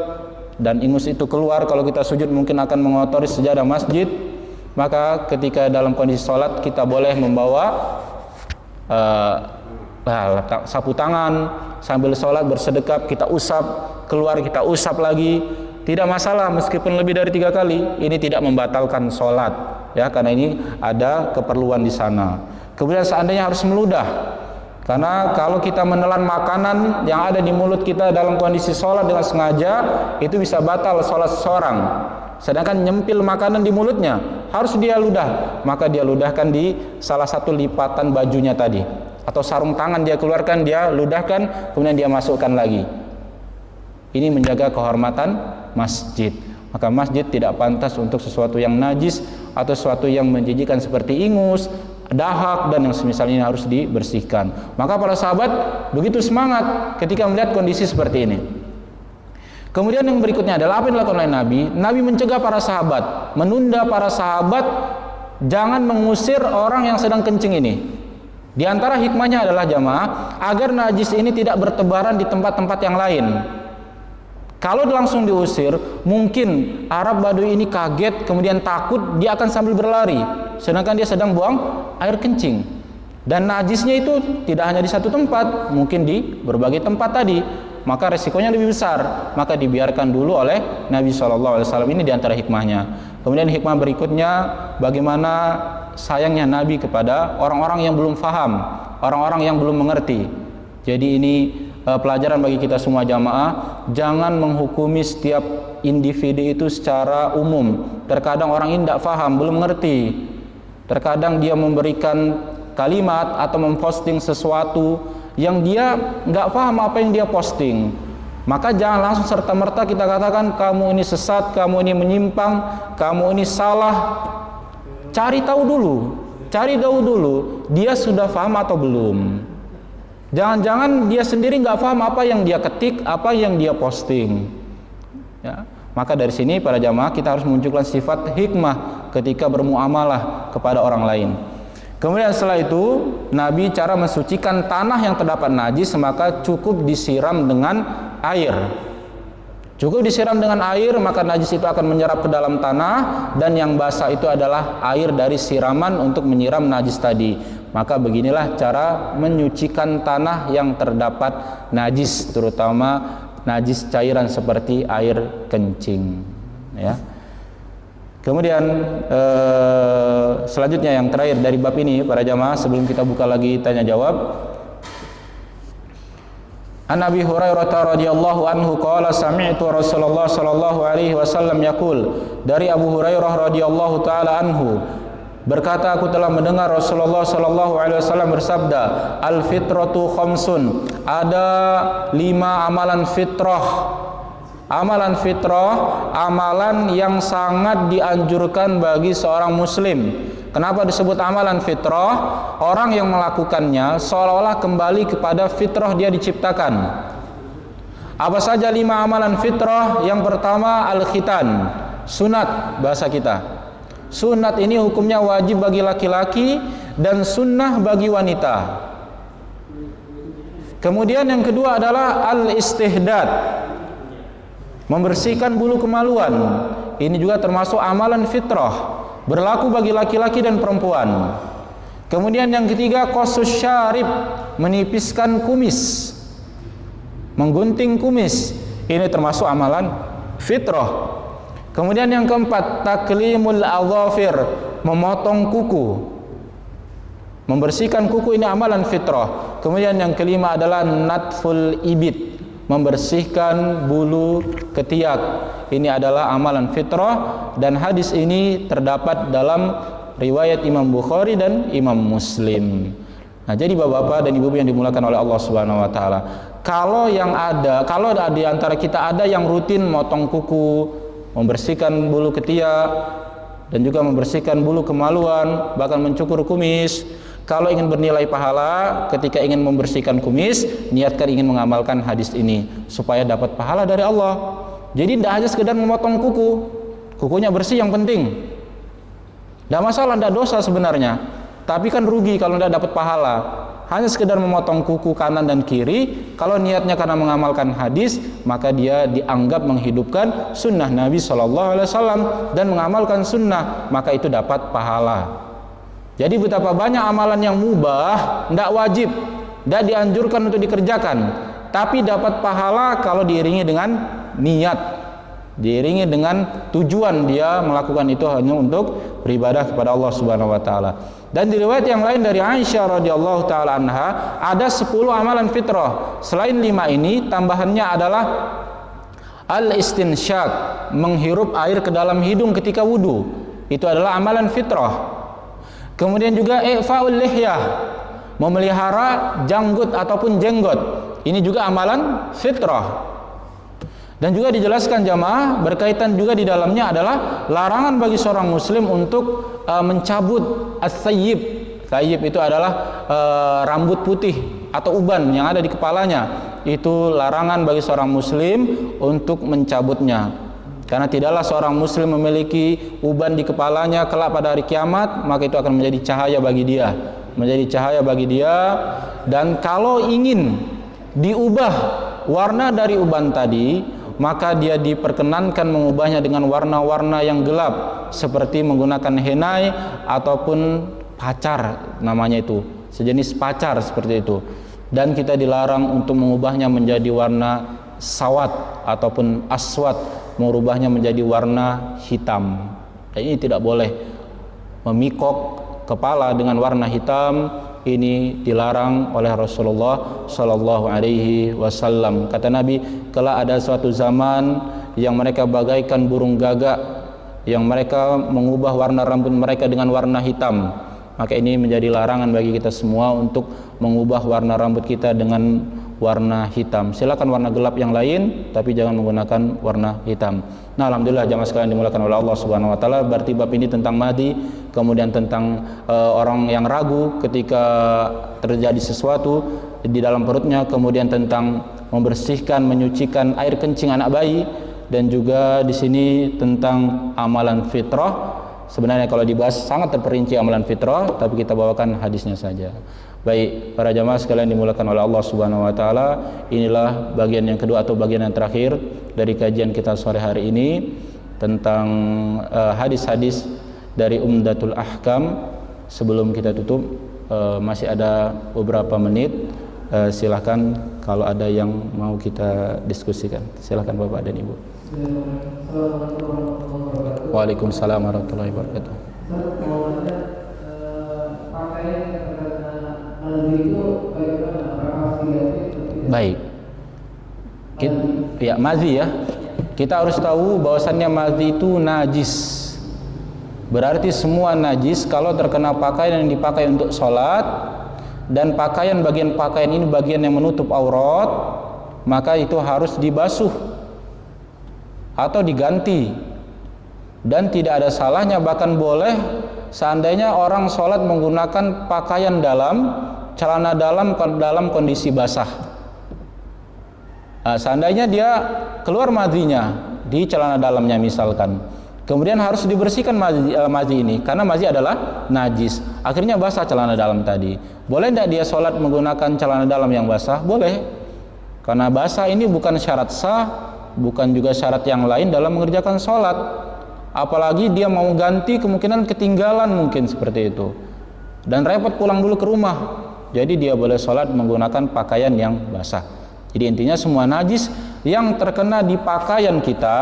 dan ingus itu keluar, kalau kita sujud mungkin akan mengotori sejadah masjid, maka ketika dalam kondisi sholat kita boleh membawa sapu tangan sambil sholat bersedekap, kita usap, keluar kita usap lagi, tidak masalah meskipun lebih dari 3 kali. Ini tidak membatalkan sholat, ya, karena ini ada keperluan di sana. Kemudian seandainya harus meludah, karena kalau kita menelan makanan yang ada di mulut kita dalam kondisi sholat dengan sengaja, itu bisa batal sholat seseorang. Sedangkan nyempil makanan di mulutnya harus dia ludah, maka dia ludahkan di salah satu lipatan bajunya tadi, atau sarung tangan dia keluarkan, dia ludahkan, kemudian dia masukkan lagi. Ini menjaga kehormatan masjid. Maka masjid tidak pantas untuk sesuatu yang najis atau sesuatu yang menjijikan seperti ingus, dahak, dan yang semisal ini harus dibersihkan. Maka para sahabat begitu semangat ketika melihat kondisi seperti ini. Kemudian yang berikutnya adalah apa yang dilakukan oleh Nabi. Nabi mencegah para sahabat, menunda para sahabat jangan mengusir orang yang sedang kencing ini. Di antara hikmahnya adalah jamaah agar najis ini tidak bertebaran di tempat-tempat yang lain. Kalau langsung diusir, mungkin Arab Baduy ini kaget, kemudian takut, dia akan sambil berlari, sedangkan dia sedang buang air kencing. Dan najisnya itu tidak hanya di satu tempat, mungkin di berbagai tempat tadi. Maka resikonya lebih besar, maka dibiarkan dulu oleh Nabi SAW. Ini diantara hikmahnya. Kemudian hikmah berikutnya, bagaimana sayangnya Nabi kepada orang-orang yang belum faham, orang-orang yang belum mengerti. Jadi ini pelajaran bagi kita semua jamaah. Jangan menghukumi setiap individu itu secara umum. Terkadang orang ini tidak faham, belum mengerti. Terkadang dia memberikan kalimat atau memposting sesuatu yang dia nggak paham apa yang dia posting. Maka jangan langsung serta-merta kita katakan kamu ini sesat, kamu ini menyimpang, kamu ini salah. Cari tahu dulu, dia sudah paham atau belum. Jangan-jangan dia sendiri nggak paham apa yang dia ketik, apa yang dia posting, ya. Maka dari sini para jamaah kita harus menunjukkan sifat hikmah ketika bermuamalah kepada orang lain. Kemudian setelah itu Nabi cara mensucikan tanah yang terdapat najis, maka cukup disiram dengan air. Cukup disiram dengan air, maka najis itu akan menyerap ke dalam tanah, dan yang basah itu adalah air dari siraman untuk menyiram najis tadi. Maka beginilah cara menyucikan tanah yang terdapat najis, terutama najis cairan seperti air kencing, ya. Kemudian selanjutnya yang terakhir dari bab ini para jamaah, sebelum kita buka lagi tanya jawab. An Abi Hurairah radhiyallahu anhu qala sami'tu Rasulullah sallallahu alaihi wasallam yaqul. Dari Abu Hurairah radhiyallahu taala anhu berkata, aku telah mendengar Rasulullah sallallahu alaihi wasallam bersabda, al fitratu khamsun. Ada 5 amalan fitrah. Amalan fitrah, amalan yang sangat dianjurkan bagi seorang muslim. Kenapa disebut amalan fitrah? Orang yang melakukannya seolah-olah kembali kepada fitrah dia diciptakan. Apa saja 5 amalan fitrah? Yang pertama al-khitan, sunat bahasa kita. Sunat ini hukumnya wajib bagi laki-laki dan sunnah bagi wanita. Kemudian yang kedua adalah al-istihdad, membersihkan bulu kemaluan. Ini juga termasuk amalan fitrah, berlaku bagi laki-laki dan perempuan. Kemudian yang ketiga qasus syarib, menipiskan kumis, menggunting kumis. Ini termasuk amalan fitrah. Kemudian yang keempat taklimul adhafir, memotong kuku, membersihkan kuku. Ini amalan fitrah. Kemudian yang kelima adalah natful ibit, membersihkan bulu ketiak. Ini adalah amalan fitrah, dan hadis ini terdapat dalam riwayat Imam Bukhari dan Imam Muslim. Nah, jadi bapak-bapak dan ibu-ibu yang dimuliakan oleh Allah Subhanahu wa taala, kalau di antara kita ada yang rutin motong kuku, membersihkan bulu ketiak, dan juga membersihkan bulu kemaluan, bahkan mencukur kumis, kalau ingin bernilai pahala ketika ingin membersihkan kumis, niatkan ingin mengamalkan hadis ini supaya dapat pahala dari Allah. Jadi tidak hanya sekedar memotong kuku, kukunya bersih yang penting. Tidak masalah, tidak dosa sebenarnya, tapi kan rugi kalau tidak dapat pahala. Hanya sekedar memotong kuku kanan dan kiri, kalau niatnya karena mengamalkan hadis, maka dia dianggap menghidupkan sunnah Nabi SAW dan mengamalkan sunnah, maka itu dapat pahala. Jadi betapa banyak amalan yang mubah, tidak wajib, tidak dianjurkan untuk dikerjakan, tapi dapat pahala kalau diiringi dengan niat, diiringi dengan tujuan dia melakukan itu hanya untuk beribadah kepada Allah Subhanahu wa taala. Dan di riwayat yang lain dari Aisyah radhiyallahu taala anha ada 10 amalan fitrah. Selain 5 ini, tambahannya adalah al-istinsyak, menghirup air ke dalam hidung ketika wudu. Itu adalah amalan fitrah. Kemudian juga i'faul lihyah, memelihara janggut ataupun jenggot. Ini juga amalan fitrah. Dan juga dijelaskan jamaah, berkaitan juga di dalamnya adalah larangan bagi seorang muslim untuk mencabut as-sayyib. Sayyib itu adalah rambut putih atau uban yang ada di kepalanya. Itu larangan bagi seorang muslim untuk mencabutnya. Karena tidaklah seorang muslim memiliki uban di kepalanya kelak pada hari kiamat, maka itu akan menjadi cahaya bagi dia. Menjadi cahaya bagi dia. Dan kalau ingin diubah warna dari uban tadi, maka dia diperkenankan mengubahnya dengan warna-warna yang gelap, seperti menggunakan henai ataupun pacar, namanya itu sejenis pacar seperti itu. Dan kita dilarang untuk mengubahnya menjadi warna sawat ataupun aswad, merubahnya menjadi warna hitam. Dan ini tidak boleh memikok kepala dengan warna hitam. Ini dilarang oleh Rasulullah Sallallahu Alaihi Wasallam. Kata Nabi, kelak ada suatu zaman yang mereka bagaikan burung gagak, yang mereka mengubah warna rambut mereka dengan warna hitam. Maka ini menjadi larangan bagi kita semua untuk mengubah warna rambut kita dengan warna hitam. Silakan warna gelap yang lain, tapi jangan menggunakan warna hitam. Nah, alhamdulillah jamaah sekalian dimuliakan oleh Allah Subhanahu wa taala, berarti bab ini tentang madi, kemudian tentang orang yang ragu ketika terjadi sesuatu di dalam perutnya, kemudian tentang membersihkan, menyucikan air kencing anak bayi, dan juga di sini tentang amalan fitrah. Sebenarnya kalau dibahas sangat terperinci amalan fitrah, tapi kita bawakan hadisnya saja. Baik, para jamaah sekalian dimuliakan oleh Allah Subhanahu wa taala, inilah bagian yang kedua atau bagian yang terakhir dari kajian kita sore hari ini tentang hadis-hadis dari Umdatul Ahkam. Sebelum kita tutup, masih ada beberapa menit. Silahkan kalau ada yang mau kita diskusikan. Silahkan Bapak dan Ibu. Waalaikumsalam warahmatullahi wabarakatuh. Baik. Ya, madhi ya. Kita harus tahu bahwasannya madhi itu najis. Berarti semua najis kalau terkena pakaian yang dipakai untuk sholat, dan bagian pakaian ini bagian yang menutup aurat, maka itu harus dibasuh atau diganti. Dan tidak ada salahnya, bahkan boleh seandainya orang sholat menggunakan pakaian dalam, celana dalam kondisi basah. Seandainya dia keluar madhinya di celana dalamnya misalkan, kemudian harus dibersihkan madhi ini karena madhi adalah najis, akhirnya basah celana dalam tadi. Boleh tidak dia sholat menggunakan celana dalam yang basah? Boleh, karena basah ini bukan syarat sah, bukan juga syarat yang lain dalam mengerjakan sholat. Apalagi dia mau ganti, kemungkinan ketinggalan mungkin seperti itu, dan repot pulang dulu ke rumah. Jadi dia boleh sholat menggunakan pakaian yang basah. Jadi intinya semua najis yang terkena di pakaian kita,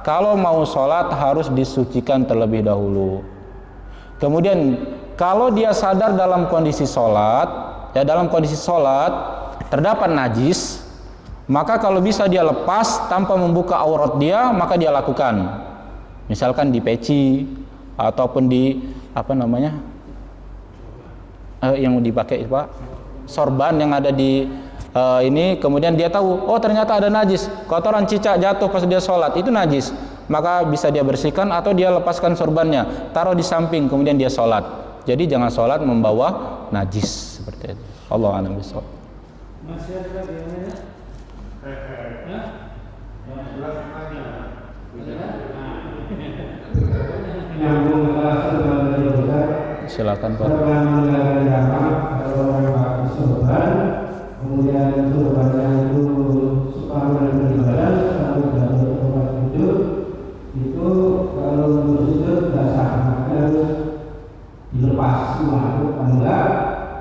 kalau mau sholat harus disucikan terlebih dahulu. Kemudian kalau dia sadar dalam kondisi sholat, ya dalam kondisi sholat terdapat najis, maka kalau bisa dia lepas tanpa membuka aurat dia, maka dia lakukan. Misalkan di peci ataupun di apa namanya yang dipakai Pak, sorban yang ada di ini, kemudian dia tahu, oh ternyata ada najis, kotoran cicak jatuh pas dia sholat, itu najis, maka bisa dia bersihkan atau dia lepaskan sorbannya, taruh di samping, kemudian dia sholat. Jadi jangan sholat membawa najis seperti itu. Allah a'lam bishawab. Masih ada lagi yang lain? Nyambung masalah sorban dari Ustaz. Silakan Pak. Sorban meninggalkan jamak atau orang pakai sorban, kemudian sorbannya itu separuh dari badan, separuh dari tempat sujud, itu kalau untuk sujud tidak sah, maka harus dilepas semua. Kalau enggak,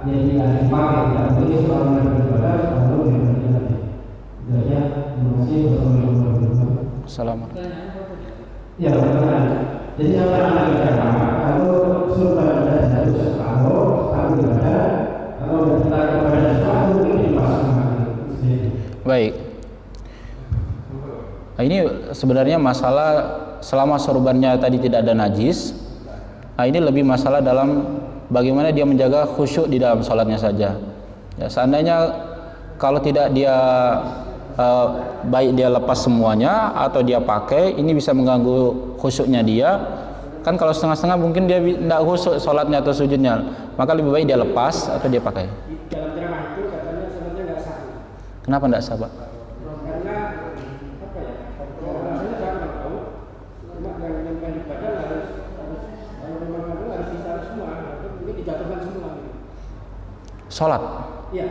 ya tidak dipakai, tidak boleh separuh dari badan, separuh dari badan. Itu saja. Terima kasih. Wassalamualaikum warahmatullahi wabarakatuh. Assalamualaikum. Ya, benar. Jadi apa yang akan kita kalau sorban ada satu separuh badan, kalau kita kepada separuh ini dipasang. Baik. Nah, ini sebenarnya masalah selama sorbannya tadi tidak ada najis. Nah, ini lebih masalah dalam bagaimana dia menjaga khusyuk di dalam sholatnya saja. Ya, seandainya kalau tidak dia baik dia lepas semuanya atau dia pakai, ini bisa mengganggu khusyuknya dia. Kan kalau setengah-setengah mungkin dia tidak khusyuk sholatnya atau sujudnya, maka lebih baik dia lepas atau dia pakai. Dalam ceramah itu katanya sholatnya nggak sah. Kenapa tidak sah, Pak? Karena apa ya? Rasanya saya nggak tahu. Cuma yang nempel di badan harus kalau memang harus bisa semua. Mungkin dijatuhkan semua. Sholat? Iya.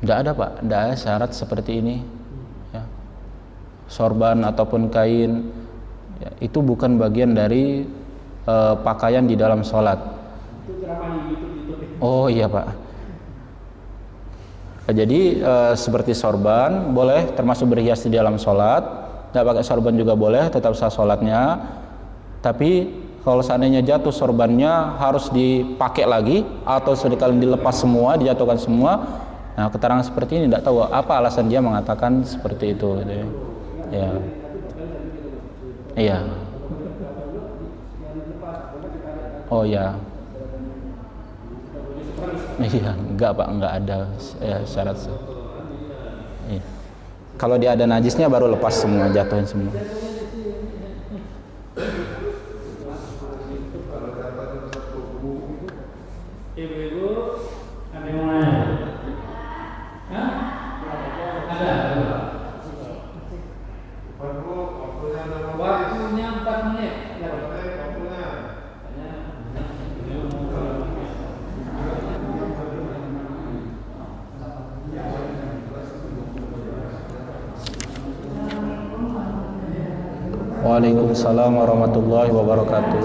Tidak ada Pak, tidak ada syarat seperti ini. Ya. Sorban ataupun kain, ya, itu bukan bagian dari pakaian di dalam sholat. Itu ceramah di YouTube. Oh iya Pak. Jadi seperti sorban boleh, termasuk berhias di dalam sholat. Tidak pakai sorban juga boleh, tetap sah sholatnya. Tapi kalau seandainya jatuh sorbannya harus dipakai lagi atau sekali dilepas semua, dijatuhkan semua. Nah, keterangan seperti ini tidak tahu apa alasan dia mengatakan seperti itu. Gitu ya. Iya. Oh ya. Iya, enggak Pak, enggak ada ya, syarat. Iya. Kalau dia ada najisnya baru lepas semua, jatuhin semua. Ibu-ibu, ada yang lain? Hah? Ada. Waktunya 4 menit. Waalaikumsalam warahmatullahi wabarakatuh.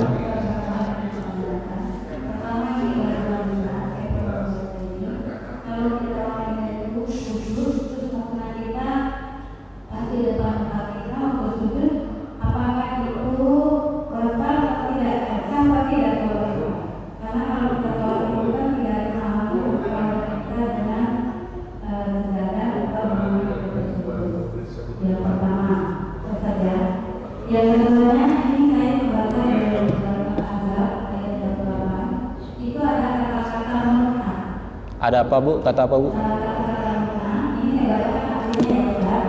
Yang sebenarnya ini saya membaca dari beberapa azab ayat 28 itu ada kata-kata munah. Ada apa Bu? Kata apa Bu? Kata-kata munah ini saya bacakan artinya ya Ustaz.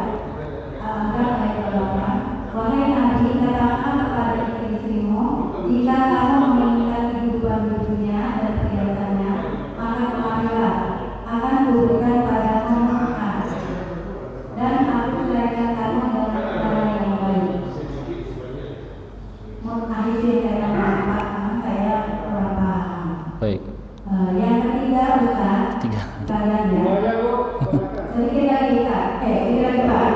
Azab ayat 28. Wahai Nabi, katakan kepada istri-istrimu, jika kamu menginginkan kehidupan di dunia dan perhiasannya, maka kemarilah, akan kuberikan padamu makan, dan aku serahkan kamu dalam keadaan yang baik. Mengakhiri saya berapa saya berapa. Baik. Yang ketiga Ustaz. Kalian ya. Sedikit lagi Ustaz. Sedikit lagi Pak.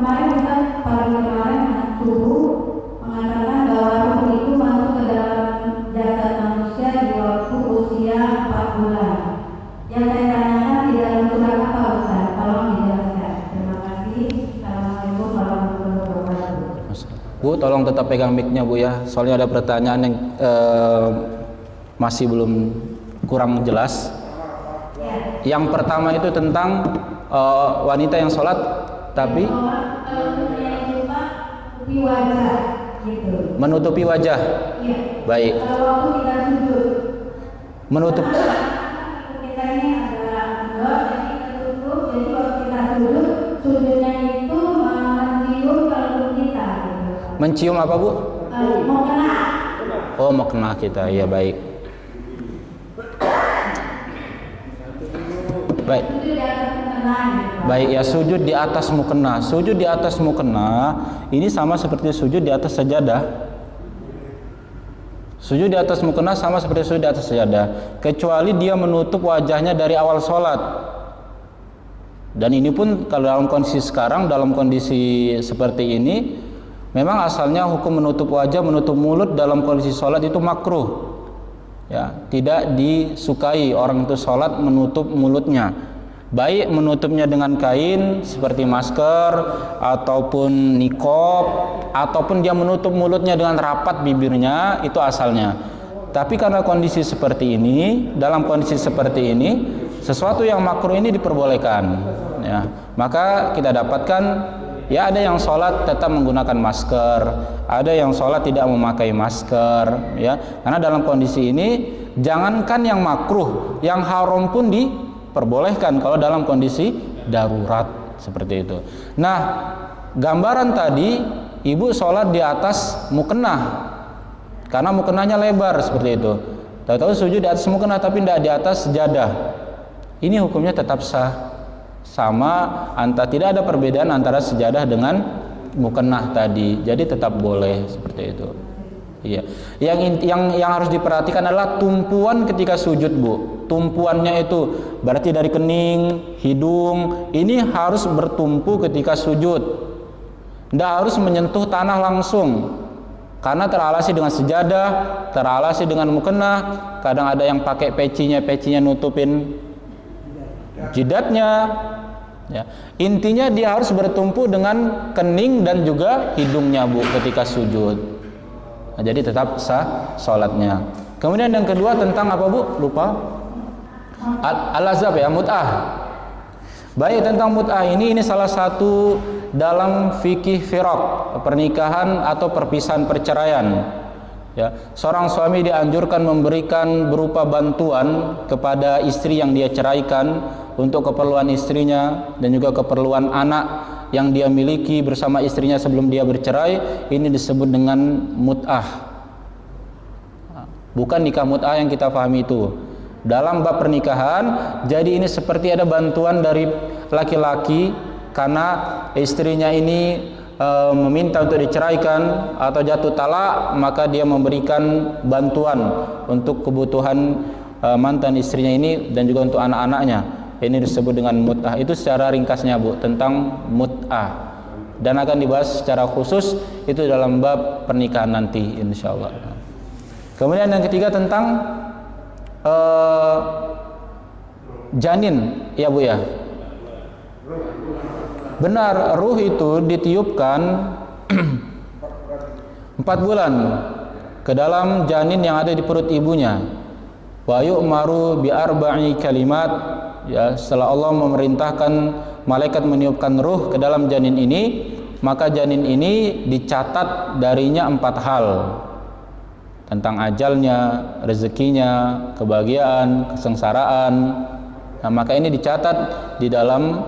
Kemarin Ustaz pagi kemarin subuh mengatakan bahwa ruh itu masuk ke dalam jasad manusia di waktu usia 4 bulan. Yang saya tanyakan di dalam surat apa Ustaz? Tolong dijelaskan. Terima kasih. Assalamualaikum warahmatullahi wabarakatuh. Bu, tolong tetap pegang mic-nya Bu ya. Soalnya ada pertanyaan yang masih belum kurang jelas. Ya. Yang pertama itu tentang wanita yang sholat tapi menutupi wajah. Iya. Baik. Kalau waktu kita sujud. Menutup. Kita ini adalah jadi tertutup. Jadi waktu kita sujud, sujudnya itu mencium kalung kita. Gitu. Mencium apa Bu? Mau kena. Oh, mau kena kita. Iya, baik. Baik. Baik ya, sujud di atas mukena. Sujud di atas mukena ini sama seperti sujud di atas sajadah. Sujud di atas mukena sama seperti sujud di atas sajadah, kecuali dia menutup wajahnya dari awal sholat. Dan ini pun kalau dalam kondisi sekarang, dalam kondisi seperti ini, memang asalnya hukum menutup wajah, menutup mulut dalam kondisi sholat itu makruh. Ya, tidak disukai orang itu sholat menutup mulutnya. Baik menutupnya dengan kain seperti masker ataupun niqab, ataupun dia menutup mulutnya dengan rapat bibirnya, itu asalnya. Tapi karena kondisi seperti ini, dalam kondisi seperti ini, sesuatu yang makruh ini diperbolehkan. Ya, maka kita dapatkan ya ada yang sholat tetap menggunakan masker, ada yang sholat tidak memakai masker. Ya, karena dalam kondisi ini jangankan yang makruh, yang haram pun diperbolehkan kalau dalam kondisi darurat seperti itu. Nah, gambaran tadi ibu sholat di atas mukenah karena mukenahnya lebar seperti itu. Tahu-tahu sujud di atas mukenah tapi tidak di atas sejadah. Ini hukumnya tetap sah, sama tidak ada perbedaan antara sejadah dengan mukenah tadi. Jadi tetap boleh seperti itu. Iya. Yang harus diperhatikan adalah tumpuan ketika sujud, Bu. Tumpuannya itu berarti dari kening, hidung, ini harus bertumpu ketika sujud. Tidak harus menyentuh tanah langsung. Karena teralasi dengan sejadah, teralasi dengan mukena, kadang ada yang pakai pecinya nutupin jidatnya. Ya. Intinya dia harus bertumpu dengan kening dan juga hidungnya, Bu, ketika sujud. Nah, jadi tetap sah sholatnya. Kemudian yang kedua tentang apa, Bu? Lupa. Al-azab ya, mut'ah. Baik, tentang mut'ah ini salah satu dalam fikih firaq, pernikahan atau perpisahan perceraian. Ya, seorang suami dianjurkan memberikan berupa bantuan kepada istri yang dia ceraikan untuk keperluan istrinya dan juga keperluan anak yang dia miliki bersama istrinya sebelum dia bercerai. Ini disebut dengan mut'ah. Bukan nikah mut'ah yang kita pahami itu. Dalam bab pernikahan, jadi ini seperti ada bantuan dari laki-laki karena istrinya ini meminta untuk diceraikan atau jatuh talak, maka dia memberikan bantuan untuk kebutuhan mantan istrinya ini dan juga untuk anak-anaknya. Ini disebut dengan mut'ah. Itu secara ringkasnya, Bu, tentang mut'ah. Dan akan dibahas secara khusus itu dalam bab pernikahan nanti insyaallah. Kemudian yang ketiga tentang janin, ya Bu ya. Benar, ruh itu ditiupkan 4 bulan ke dalam janin yang ada di perut ibunya. Wa yu'maru bi arba'i kalimat. Ya, setelah Allah memerintahkan malaikat meniupkan ruh ke dalam janin ini, maka janin ini dicatat darinya 4 hal. Tentang ajalnya, rezekinya, kebahagiaan, kesengsaraan. Nah, maka ini dicatat di dalam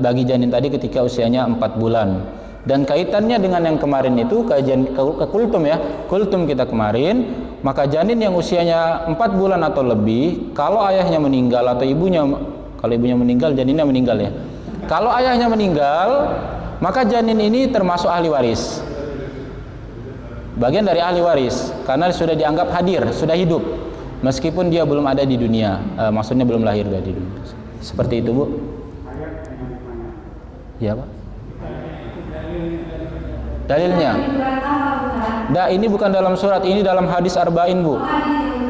bagi janin tadi ketika usianya 4 bulan. Dan kaitannya dengan yang kemarin itu kajian ke kultum ya, kultum kita kemarin, maka janin yang usianya 4 bulan atau lebih, kalau ayahnya meninggal atau ibunya, kalau ibunya meninggal janinnya meninggal ya. Kalau ayahnya meninggal, maka janin ini termasuk ahli waris. Bagian dari ahli waris karena sudah dianggap hadir, sudah hidup meskipun dia belum ada di dunia, maksudnya belum lahir di dunia. Seperti itu, Bu. Ya, Pak. Dalilnya? Nah, ini bukan dalam surat, ini dalam hadis arba'in, Bu.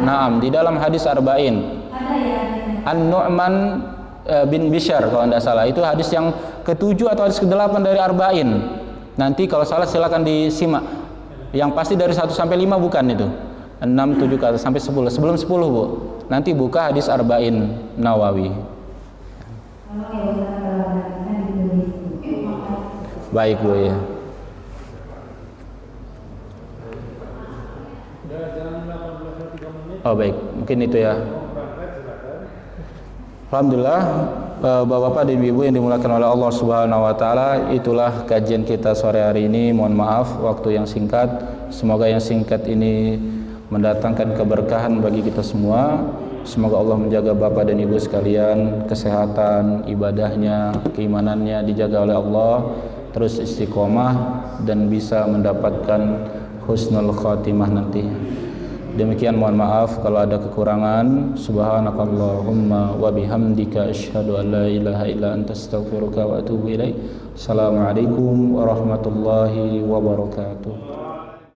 Naam, di dalam hadis arba'in. An-Nu'man bin Bishr kalau tidak salah. Itu hadis yang ke-7 atau hadis ke-8 dari arba'in. Nanti kalau salah silakan disimak. Yang pasti dari 1 sampai 5 bukan itu. 6, 7 ke atas sampai 10. Sebelum 10 Bu, nanti buka hadis Arba'in Nawawi. Baik Bu ya. Oh baik, mungkin itu ya. Alhamdulillah, Bapak-bapak dan Ibu yang dimuliakan oleh Allah Subhanahu wa taala, itulah kajian kita sore hari ini. Mohon maaf waktu yang singkat. Semoga yang singkat ini mendatangkan keberkahan bagi kita semua. Semoga Allah menjaga Bapak dan Ibu sekalian, kesehatan, ibadahnya, keimanannya dijaga oleh Allah, terus istiqomah dan bisa mendapatkan husnul khatimah nanti. Demikian, mohon maaf kalau ada kekurangan. Subhanakallahumma wa bihamdika asyhadu an la ilaha illa anta astaghfiruka wa atubu ilaik. Assalamualaikum warahmatullahi wabarakatuh.